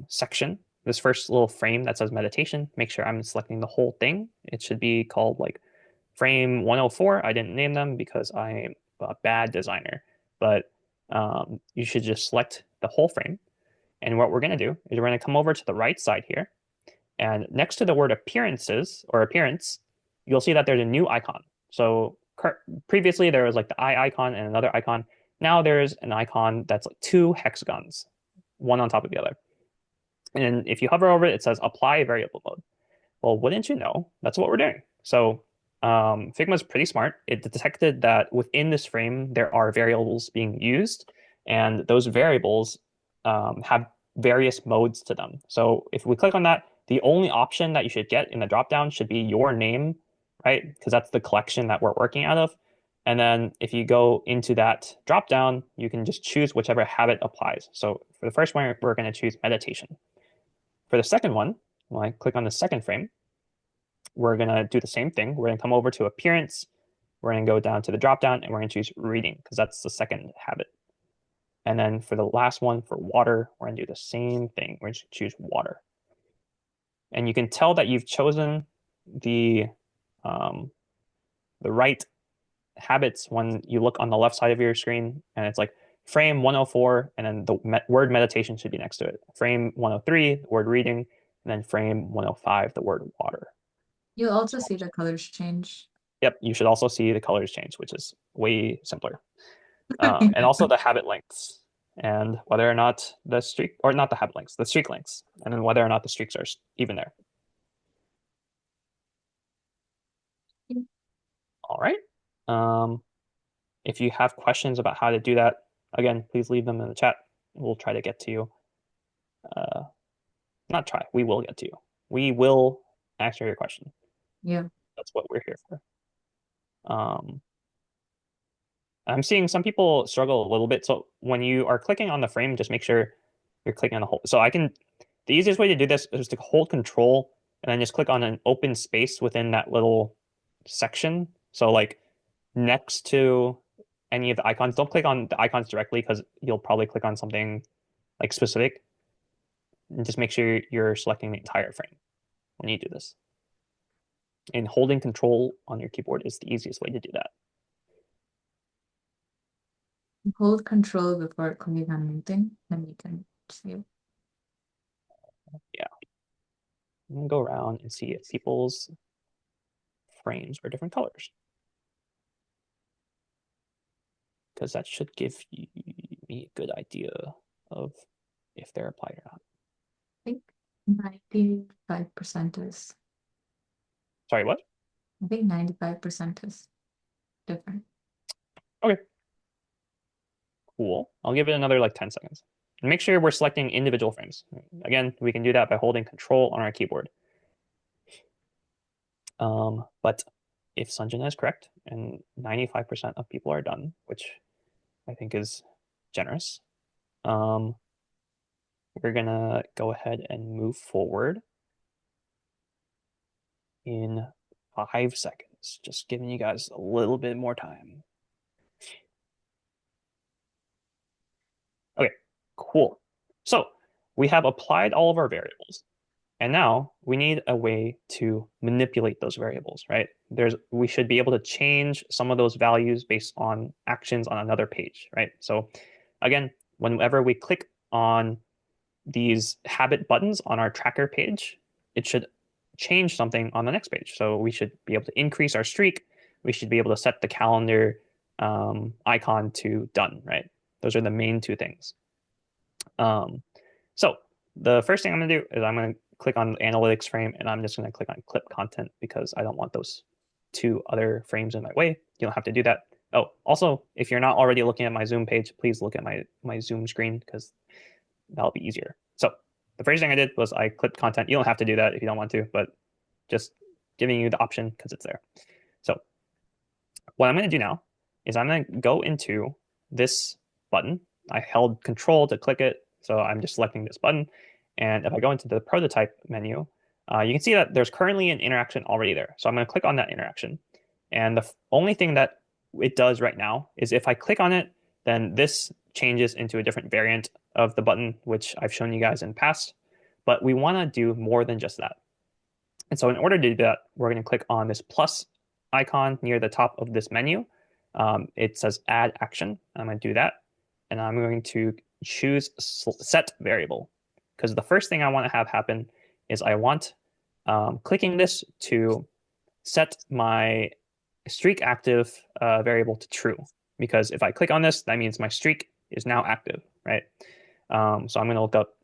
section, this first little frame that says meditation. Make sure I'm selecting the whole thing. It should be called like frame 104. I didn't name them because I'm a bad designer, but you should just select the whole frame. And what we're going to do is we're going to come over to the right side here. And next to the word appearances or appearance, you'll see that there's a new icon. So previously there was like the eye icon and another icon. Now there's an icon that's like two hexagons, one on top of the other. And if you hover over it, it says apply variable mode. Well, wouldn't you know, that's what we're doing. So Figma is pretty smart. It detected that within this frame, there are variables being used, and those variables have various modes to them. So if we click on that, the only option that you should get in the dropdown should be your name, right? Because that's the collection that we're working out of. And then if you go into that dropdown, you can just choose whichever habit applies. So for the first one, we're going to choose meditation. For the second one, when I click on the second frame, we're going to do the same thing. We're going to come over to appearance. We're going to go down to the drop down and we're going to choose reading because that's the second habit. And then for the last one, for water, we're going to do the same thing. We're going to choose water. And you can tell that you've chosen the um, the right habits when you look on the left side of your screen and it's like frame 104 and then the word meditation should be next to it. Frame 103, the word reading, and then frame 105, the word water. You'll also So, see the colors change. yep, you should also see the colors change, which is way simpler. And also the habit lengths and whether or not the streak, or not the habit lengths, the streak lengths, and then whether or not the streaks are even there. All right. Um, if you have questions about how to do that, again, please leave them in the chat. We'll try to get to you. Uh, Not try, we will get to you. We will answer your question. Yeah. That's what we're here for. Um, I'm seeing some people struggle a little bit. So when you are clicking on the frame, just make sure you're clicking on the whole. So the easiest way to do this is to hold control and then just click on an open space within that little section. So like next to any of the icons, don't click on the icons directly because you'll probably click on something like specific. And just make sure you're selecting the entire frame when you do this. And holding control on your keyboard is the easiest way to do that. Hold control before clicking on anything, then you can save. Yeah. I'm gonna go around and see if people's frames are different colors. Because that should give me a good idea of if they're applied or not. I think 95% is, Sorry, what? I think 95% is different. Okay, cool. I'll give it another like 10 seconds. And make sure we're selecting individual frames. Again, we can do that by holding control on our keyboard. But if Sanjana is correct and 95% of people are done, which I think is generous, um, we're gonna go ahead and move forward in 5 seconds, just giving you guys a little bit more time. Okay, cool. So we have applied all of our variables. And now we need a way to manipulate those variables, right? We should be able to change some of those values based on actions on another page, right? So again, whenever we click on these habit buttons on our tracker page, it should change something on the next page. So we should be able to increase our streak. We should be able to set the calendar icon to done, right? Those are the main two things. So the first thing I'm going to do is I'm going to click on the analytics frame and I'm just going to click on clip content because I don't want those two other frames in my way. You don't have to do that. Oh, also, if you're not already looking at my Zoom page, please look at my Zoom screen because that'll be easier. So the first thing I did was I clipped content. You don't have to do that if you don't want to, but just giving you the option because it's there. So what I'm going to do now is I'm going to go into this button. I held control to click it, so I'm just selecting this button. And if I go into the prototype menu, you can see that there's currently an interaction already there. So I'm going to click on that interaction. And the only thing that it does right now is if I click on it, then this changes into a different variant of the button, which I've shown you guys in the past. But we want to do more than just that. And so in order to do that, we're going to click on this plus icon near the top of this menu. It says add action. I'm going to do that. And I'm going to choose set variable because the first thing I want to have happen is I want clicking this to set my streak active variable to true. Because if I click on this, that means my streak is now active, right? So I'm going to look up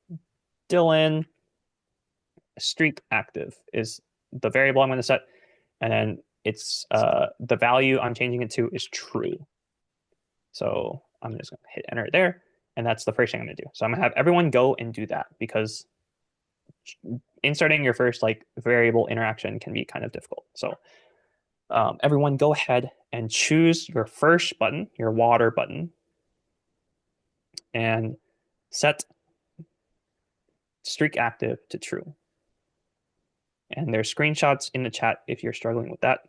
Dylan streak active is the variable I'm going to set, and then it's the value I'm changing it to is true. So I'm just going to hit enter there, and that's the first thing I'm going to do. So I'm going to have everyone go and do that because inserting your first like variable interaction can be kind of difficult. So everyone go ahead and choose your first button, your water button, and set streak active to true. And there's screenshots in the chat if you're struggling with that.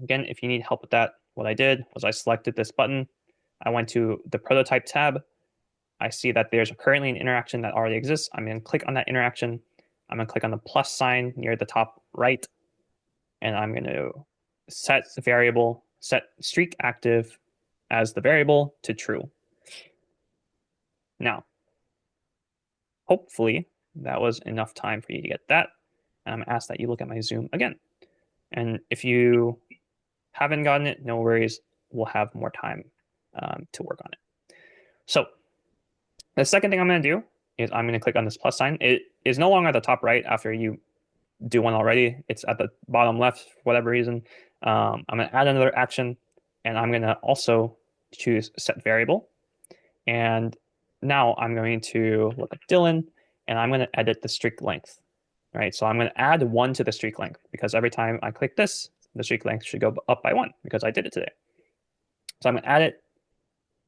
Again, if you need help with that, what I did was I selected this button. I went to the prototype tab. I see that there's currently an interaction that already exists. I'm going to click on that interaction. I'm going to click on the plus sign near the top right, and I'm going to set variable, set streak active as the variable to true. Now, hopefully that was enough time for you to get that. And I'm going to ask that you look at my Zoom again. And if you haven't gotten it, no worries. We'll have more time to work on it. So the second thing I'm going to do is I'm going to click on this plus sign. It is no longer at the top right after you do one already. It's at the bottom left for whatever reason. I'm going to add another action, and I'm going to also choose set variable. And now I'm going to look up Dylan, and I'm going to edit the streak length. Right, so I'm going to add 1 to the streak length because every time I click this, the streak length should go up by 1 because I did it today. So I'm going to add it.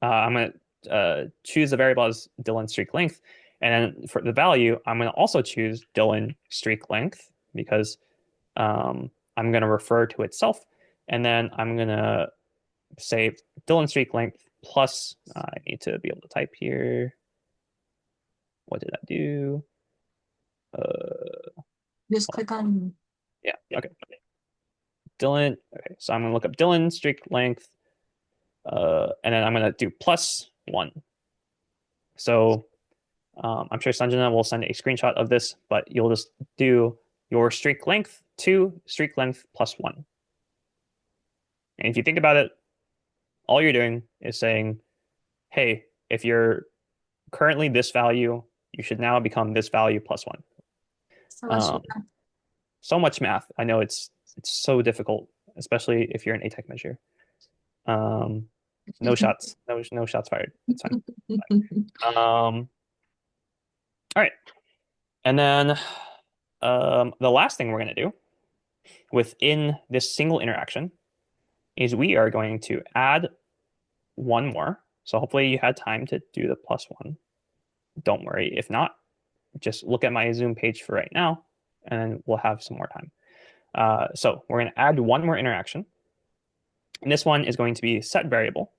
I'm going to choose the variable as Dylan streak length. And then for the value, I'm going to also choose Dylan streak length because I'm going to refer to itself. And then I'm going to say Dylan streak length plus, I need to be able to type here. What did I do? Just click on. Yeah, okay. Dylan, okay, so I'm going to look up Dylan streak length, and then I'm going to do +1. So I'm sure Sanjana will send a screenshot of this, but you'll just do your streak length to streak length +1. And if you think about it, all you're doing is saying, hey, if you're currently this value, you should now become this value +1. So much. Um, so much math. I know it's so difficult, especially if you're an ATech measure. No shots, no shots fired. It's fine. All right. And then the last thing we're going to do within this single interaction is we are going to add one more. So hopefully you had time to do the +1. Don't worry. If not, just look at my Zoom page for right now, and we'll have some more time. So we're going to add one more interaction. And this one is going to be set variable.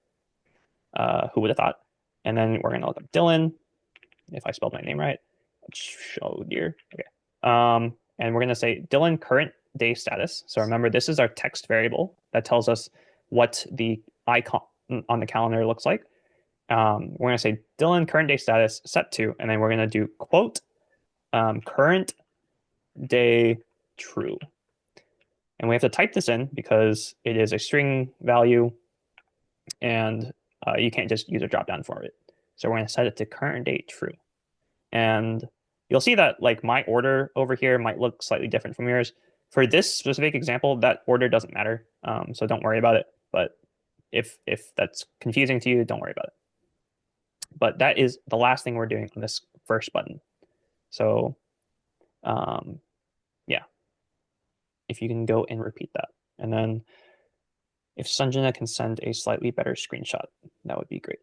Who would have thought? And then we're going to look up Dylan, if I spelled my name right. Oh dear. Okay. And we're going to say Dylan current day status. So remember, this is our text variable that tells us what the icon on the calendar looks like. We're going to say Dylan current day status set to, and then we're going to do quote current day true. And we have to type this in because it is a string value, and you can't just use a dropdown for it. So we're going to set it to current date true. And you'll see that like my order over here might look slightly different from yours. For this specific example, that order doesn't matter. So don't worry about it. But if that's confusing to you, don't worry about it. But that is the last thing we're doing on this first button. So yeah, if you can go and repeat that. And then if Sanjana can send a slightly better screenshot, that would be great.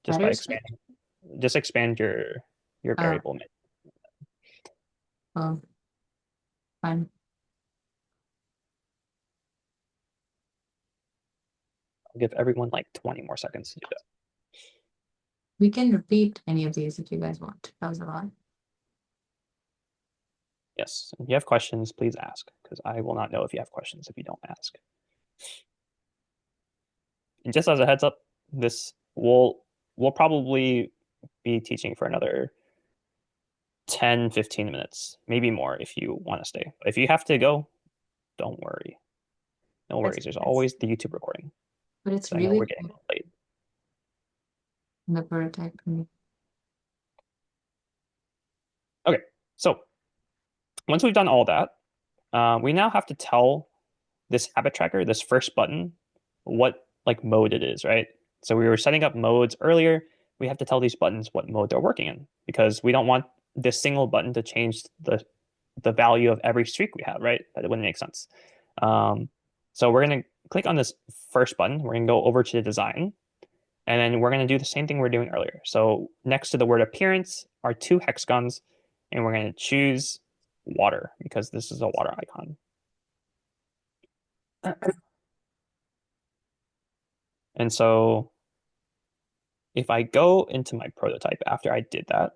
Just by Better. expanding, just expand your Oh, variable. well, fine. I'll give everyone like 20 more seconds to do that. We can repeat any of these if you guys want. That was a lot. Yes, if you have questions, please ask, because I will not know if you have questions if you don't ask. And just as a heads up, this we'll probably be teaching for another 10, 15 minutes, maybe more if you want to stay. But if you have to go, don't worry. No worries. There's always the YouTube recording. But it's I know really we're getting late. the prototype. Okay, so once we've done all that, we now have to tell this habit tracker, this first button, what like mode it is, right? So we were setting up modes earlier. we have to tell these buttons what mode they're working in because we don't want this single button to change the value of every streak we have, right? That wouldn't make sense. Um, so we're going to click on this first button. We're going to go over to the design, and then we're going to do the same thing we are doing earlier. So next to the word appearance are two hexagons, and we're going to choose water because this is a water icon. And so if I go into my prototype after I did that,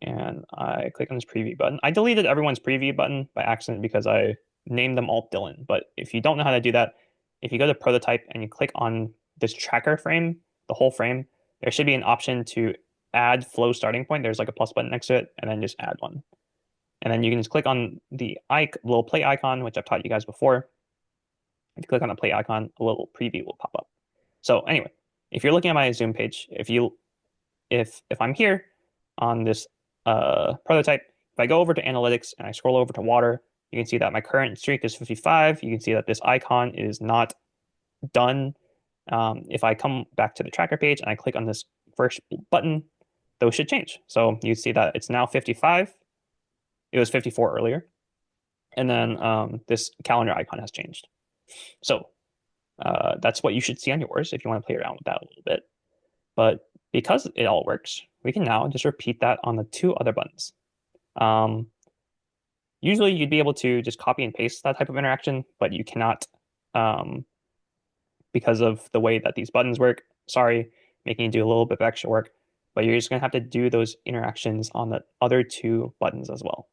and I click on this preview button. I deleted everyone's preview button by accident because I named them all Dylan. But if you don't know how to do that, if you go to prototype and you click on this tracker frame, the whole frame, there should be an option to add flow starting point. There's like a plus button next to it, and then just add one. And then you can just click on the little play icon, which I've taught you guys before. If you click on the play icon, a little preview will pop up. So anyway, if you're looking at my Zoom page, if I'm here on this prototype, if I go over to analytics and I scroll over to water, you can see that my current streak is 55. You can see that this icon is not done. If I come back to the tracker page and I click on this first button, those should change. So you see that it's now 55. It was 54 earlier. And then this calendar icon has changed. So that's what you should see on yours if you want to play around with that a little bit. But because it all works, we can now just repeat that on the two other buttons. Um, Usually you'd be able to just copy and paste that type of interaction, but you cannot um, because of the way that these buttons work. Sorry, making you do a little bit of extra work, but you're just going to have to do those interactions on the other two buttons as well.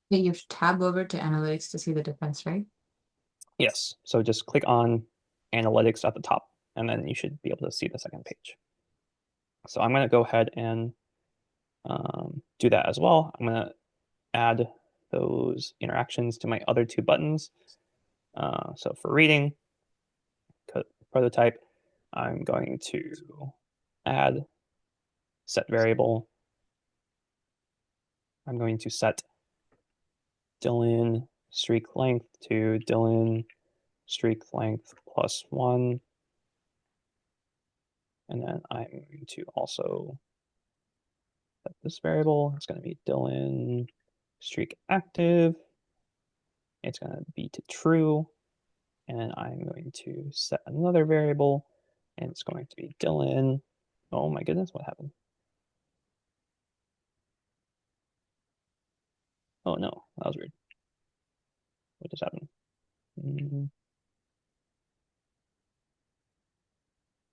Yeah, you should tab over to analytics to see the difference, right? Yes, so just click on analytics at the top, and then you should be able to see the second page. So I'm going to go ahead and do that as well. I'm going to add those interactions to my other two buttons. So for reading, prototype, I'm going to add set variable. I'm going to set Dylan streak length to Dylan streak length +1. And then I'm going to also set this variable. It's going to be Dylan streak active. It's going to be to true. And I'm going to set another variable, and it's going to be Dylan. Oh my goodness, what happened? Oh no, that was weird. What just happened?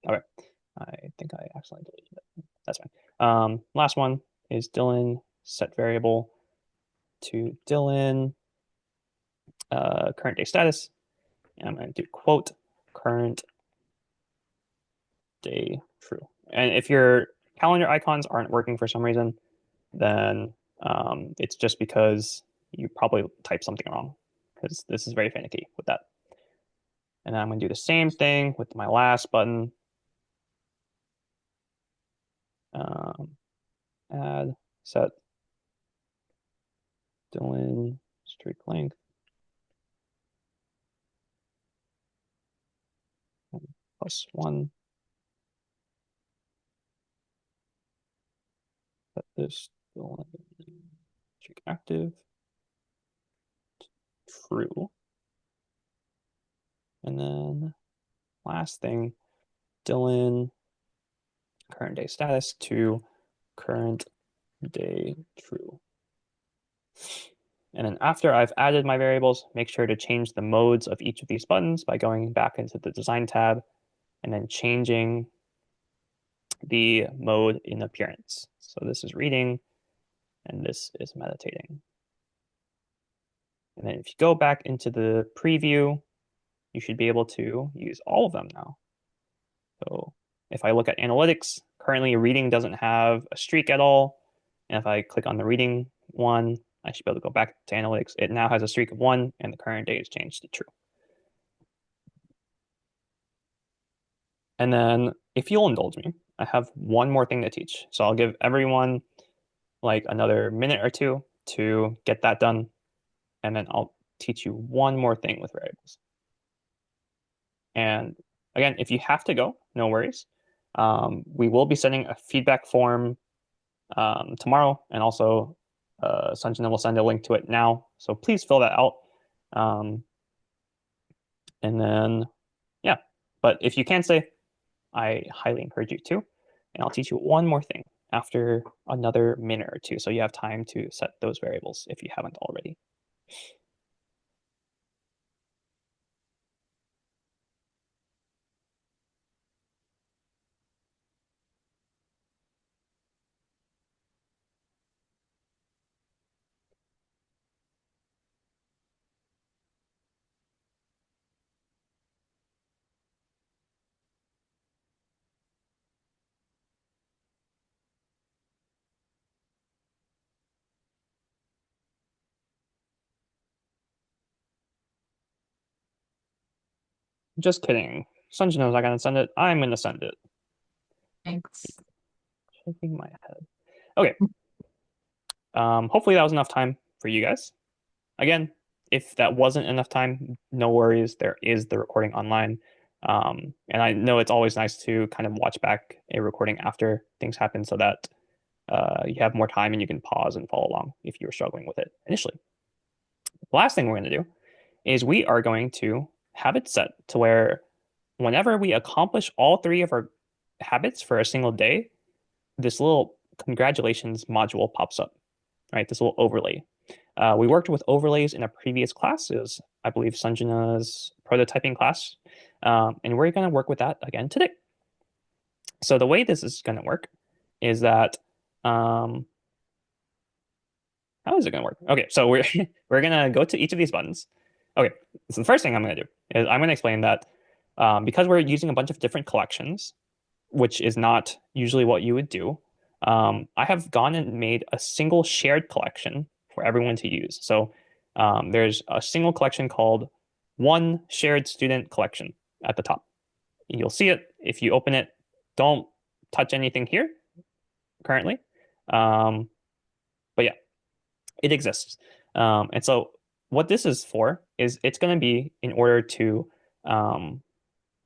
Okay, I think I accidentally deleted it. That's fine. Last one is Dylan set variable to Dylan current day status. And I'm going to do quote current day true. And if your calendar icons aren't working for some reason, then it's just because you probably typed something wrong because this is very finicky with that. And then I'm going to do the same thing with my last button. Add set Dylan streak length +1. Set this Dylan streak active true. And then last thing, Dylan current day status to current day true. And then after I've added my variables, make sure to change the modes of each of these buttons by going back into the design tab and then changing the mode in appearance. So this is reading and this is meditating. And then if you go back into the preview, you should be able to use all of them now. So if I look at analytics, currently reading doesn't have a streak at all. And if I click on the reading one, I should be able to go back to analytics. It now has a streak of 1 and the current date is changed to true. And then if you'll indulge me, I have one more thing to teach. So I'll give everyone like another minute or two to get that done. And then I'll teach you one more thing with variables. And Again, if you have to go, no worries. We will be sending a feedback form tomorrow, and also Sanjana will send a link to it now. So please fill that out. Um, and then, yeah. But if you can stay, I highly encourage you to. And I'll teach you one more thing after another minute or two, so you have time to set those variables if you haven't already. Just kidding. Sanjana's not gonna send it. I'm gonna send it. Thanks. Shaking my head. Okay. Hopefully that was enough time for you guys. Again, if that wasn't enough time, no worries. There is the recording online. And I know it's always nice to kind of watch back a recording after things happen so that you have more time and you can pause and follow along if you were struggling with it initially. The last thing we're going to do is we are going to have it set to where whenever we accomplish all three of our habits for a single day, this little congratulations module pops up, right? This little overlay. We worked with overlays in a previous class. It was, I believe, Sanjana's prototyping class. And we're going to work with that again today. So the way this is going to work is that, um, how is it going to work? Okay, so we're we're going to go to each of these buttons. Okay, so the first thing I'm going to do is I'm going to explain that because we're using a bunch of different collections, which is not usually what you would do, I have gone and made a single shared collection for everyone to use. So there's a single collection called One Shared Student Collection at the top. You'll see it if you open it. Don't touch anything here currently. Um, but yeah, it exists. And so what this is for is it's going to be in order to,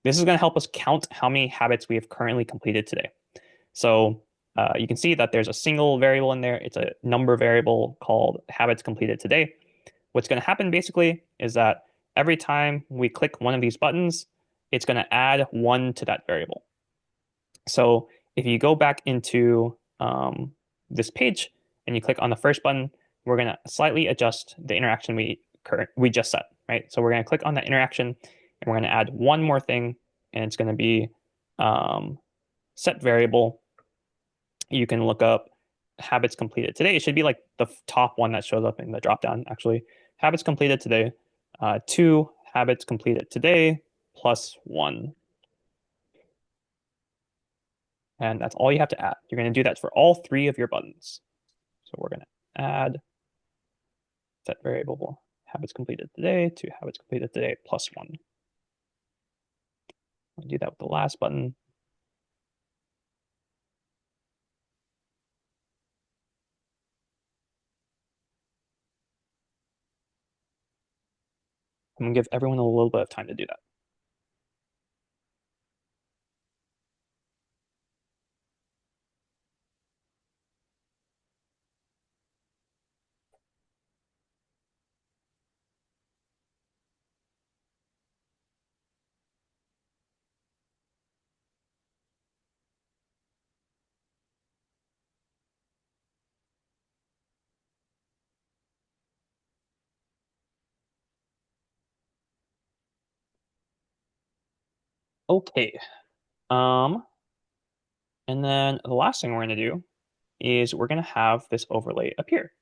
this is going to help us count how many habits we have currently completed today. So you can see that there's a single variable in there. It's a number variable called habits completed today. What's going to happen basically is that every time we click one of these buttons, it's going to add one to that variable. So if you go back into this page and you click on the first button, we're going to slightly adjust the interaction we just set, right? So we're going to click on that interaction and we're going to add one more thing, and it's going to be um, set variable. You can look up habits completed today. It should be like the top one that shows up in the dropdown, actually. Habits completed today, two habits completed today plus one. And that's all you have to add. You're going to do that for all three of your buttons. So we're going to add set variable habits completed today to habits completed today plus one. I'll do that with the last button. I'm going to give everyone a little bit of time to do that. Okay. Um, and then the last thing we're going to do is we're going to have this overlay appear.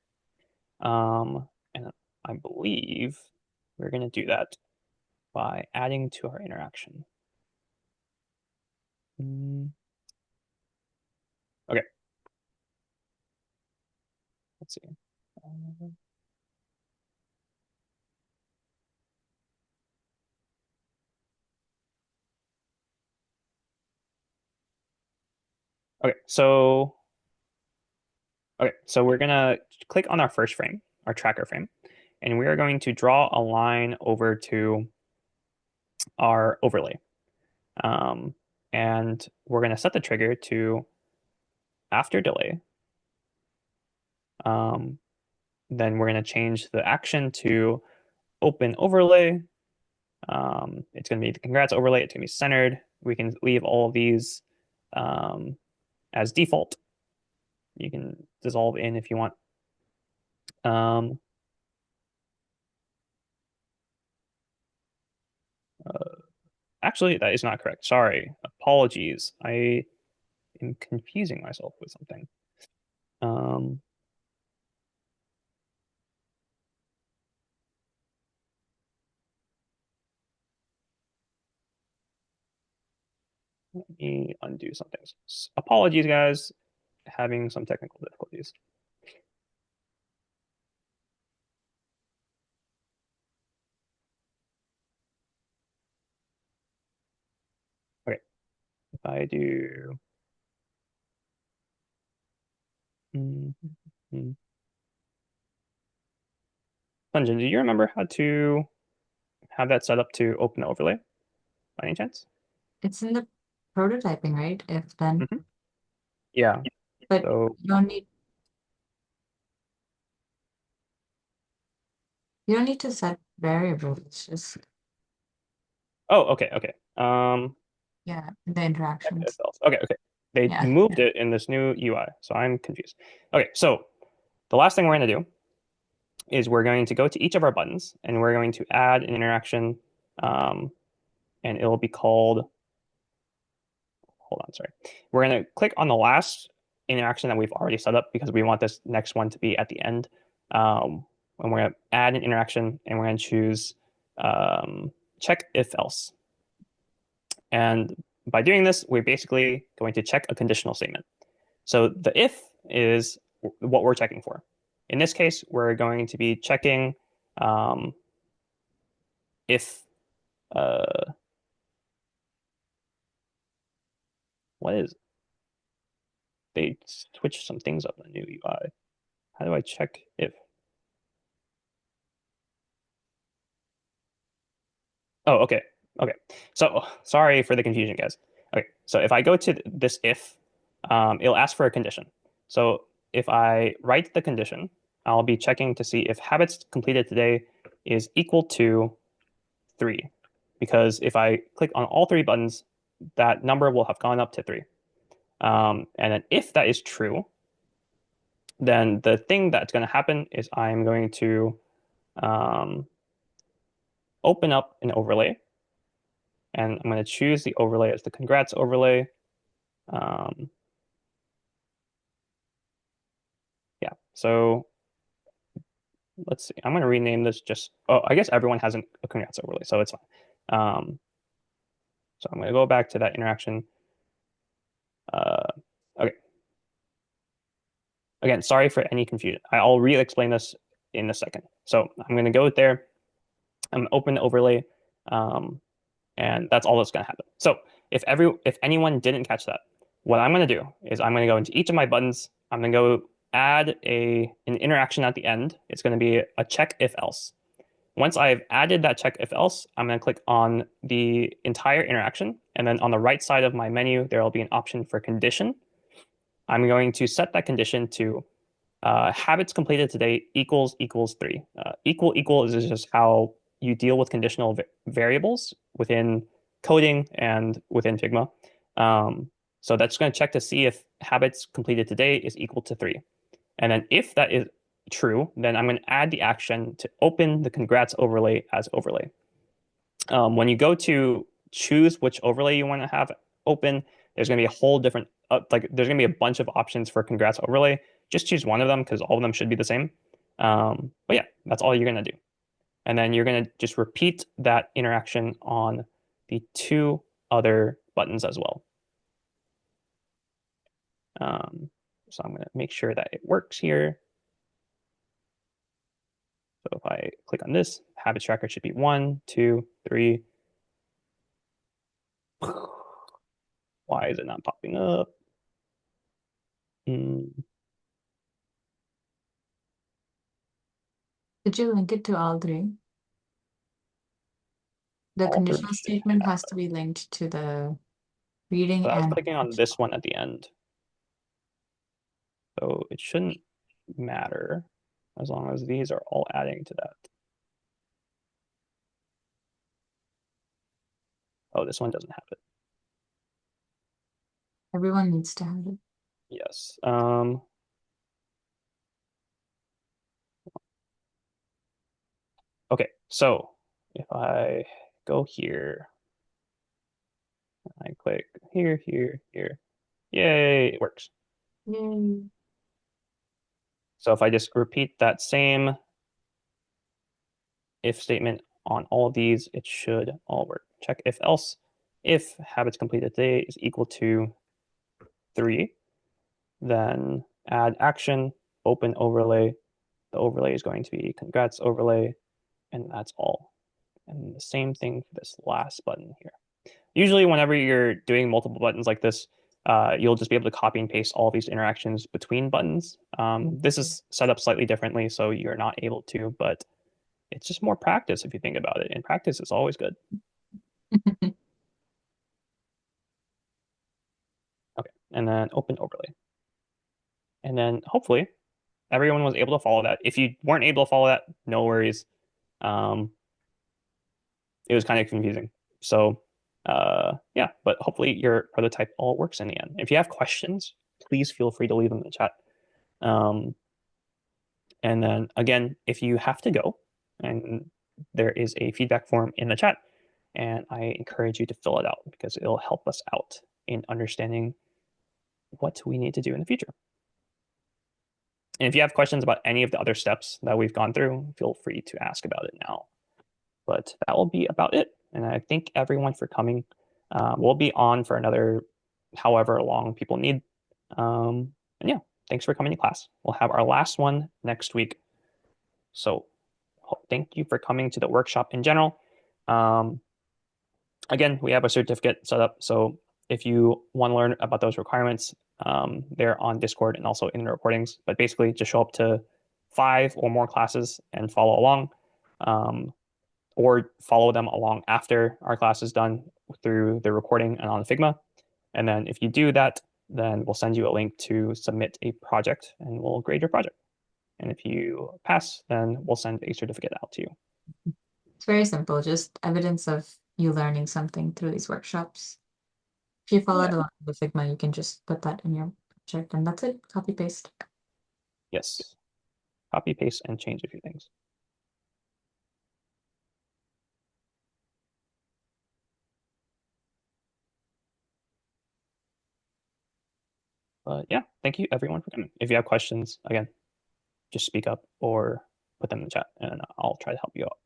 And I believe we're going to do that by adding to our interaction. Okay, let's see. Okay, so we're gonna click on our first frame, our tracker frame, and we are going to draw a line over to our overlay. Um, and we're going to set the trigger to after delay. Um, then we're going to change the action to open overlay. It's going to be the congrats overlay. It's going to be centered. We can leave all of these um, as default. You can dissolve in if you want. Um, uh, Actually, that is not correct. Sorry. Apologies. I am confusing myself with something. Um, Let me undo something. Apologies, guys. Having some technical difficulties. Okay, if I do. Mhm. Dungeon, do you remember how to have that set up to open the overlay by any chance? It's in the prototyping, right? If then, Hmm. Yeah. but So, you don't need to set variables. It's just oh, okay, okay. yeah, the Check if interactions. else. Okay, okay. They Yeah. moved it in this new UI, so I'm confused. Okay, so the last thing we're going to do is we're going to go to each of our buttons and we're going to add an interaction, um, and it'll be called, hold on, sorry. We're going to click on the last interaction that we've already set up because we want this next one to be at the end. And we're going to add an interaction and we're going to choose check if else. And by doing this, we're basically going to check a conditional statement. So the if is what we're checking for. In this case, we're going to be checking um, if what is they switched some things up in the new UI. How do I check if? Oh, okay. Okay. So sorry for the confusion, guys. Okay. So if I go to this if, it'll ask for a condition. So if I write the condition, I'll be checking to see if habits completed today is equal to 3. Because if I click on all three buttons, that number will have gone up to 3. And then if that is true, then the thing that's going to happen is I'm going to um, open up an overlay, and I'm going to choose the overlay as the congrats overlay. Um, yeah, so let's see. I'm going to rename this just, oh, I guess everyone has a congrats overlay, so it's fine. Um, so I'm going to go back to that interaction. Uh, okay. Again, sorry for any confusion. I'll re-explain this in a second. So I'm going to go there. I'm open the overlay, um, and that's all that's going to happen. So if anyone didn't catch that, what I'm going to do is I'm going to go into each of my buttons. I'm going to go add an interaction at the end. It's going to be a check if else. Once I've added that check if else, I'm going to click on the entire interaction, and then on the right side of my menu, there will be an option for condition. I'm going to set that condition to habits completed today equals 3. Equal is just how you deal with conditional variables within coding and within Figma. Um, so that's going to check to see if habits completed today is equal to 3. And then if that is true, then I'm going to add the action to open the congrats overlay as overlay. When you go to choose which overlay you want to have open, there's going to be a whole different, there's going to be a bunch of options for congrats overlay. Just choose one of them because all of them should be the same. But yeah, that's all you're going to do. And then you're going to just repeat that interaction on the two other buttons as well. Um, so I'm going to make sure that it works here. So if I click on this, habits tracker should be 1, 2, 3. Why is it not popping up? Mm. Did you link it to all three? The Altered conditional should statement has to happen. be linked to the reading But I was and clicking on this one at the end, so it shouldn't matter as long as these are all adding to that. Oh, this one doesn't have it. everyone needs to have it. Yes. Okay, so if I go here, I click here, here, here. Yay, it works. Yay. So if I just repeat that same if statement on all of these, it should all work. Check if else. If habits completed today is equal to 3, then add action, open overlay. The overlay is going to be congrats overlay, and that's all. And the same thing for this last button here. Usually, whenever you're doing multiple buttons like this, you'll just be able to copy and paste all these interactions between buttons. This is set up slightly differently, so you're not able to, but it's just more practice if you think about it. And practice is always good. Okay, and then open overlay. And then hopefully everyone was able to follow that. If you weren't able to follow that, no worries. Um, it was kind of confusing. So yeah, but hopefully your prototype all works in the end. If you have questions, please feel free to leave them in the chat. Um, and then again, if you have to go, and there is a feedback form in the chat, and I encourage you to fill it out because it'll help us out in understanding what we need to do in the future. And if you have questions about any of the other steps that we've gone through, feel free to ask about it now. But that will be about it. And I thank everyone for coming. We'll be on for another however long people need. And yeah, thanks for coming to class. We'll have our last one next week. So thank you for coming to the workshop in general. Um, again, we have a certificate set up. So if you want to learn about those requirements, they're on Discord and also in the recordings. But basically, just show up to 5 or more classes and follow along, or follow them along after our class is done through the recording and on Figma. And then if you do that, then we'll send you a link to submit a project and we'll grade your project. And if you pass, then we'll send a certificate out to you. It's very simple, just evidence of you learning something through these workshops. If you follow Yeah. it along with Figma, you can just put that in your project and that's it. Copy paste. Yes. Copy, paste, and change a few things. But yeah, thank you everyone for coming. If you have questions, again, just speak up or put them in the chat and I'll try to help you out.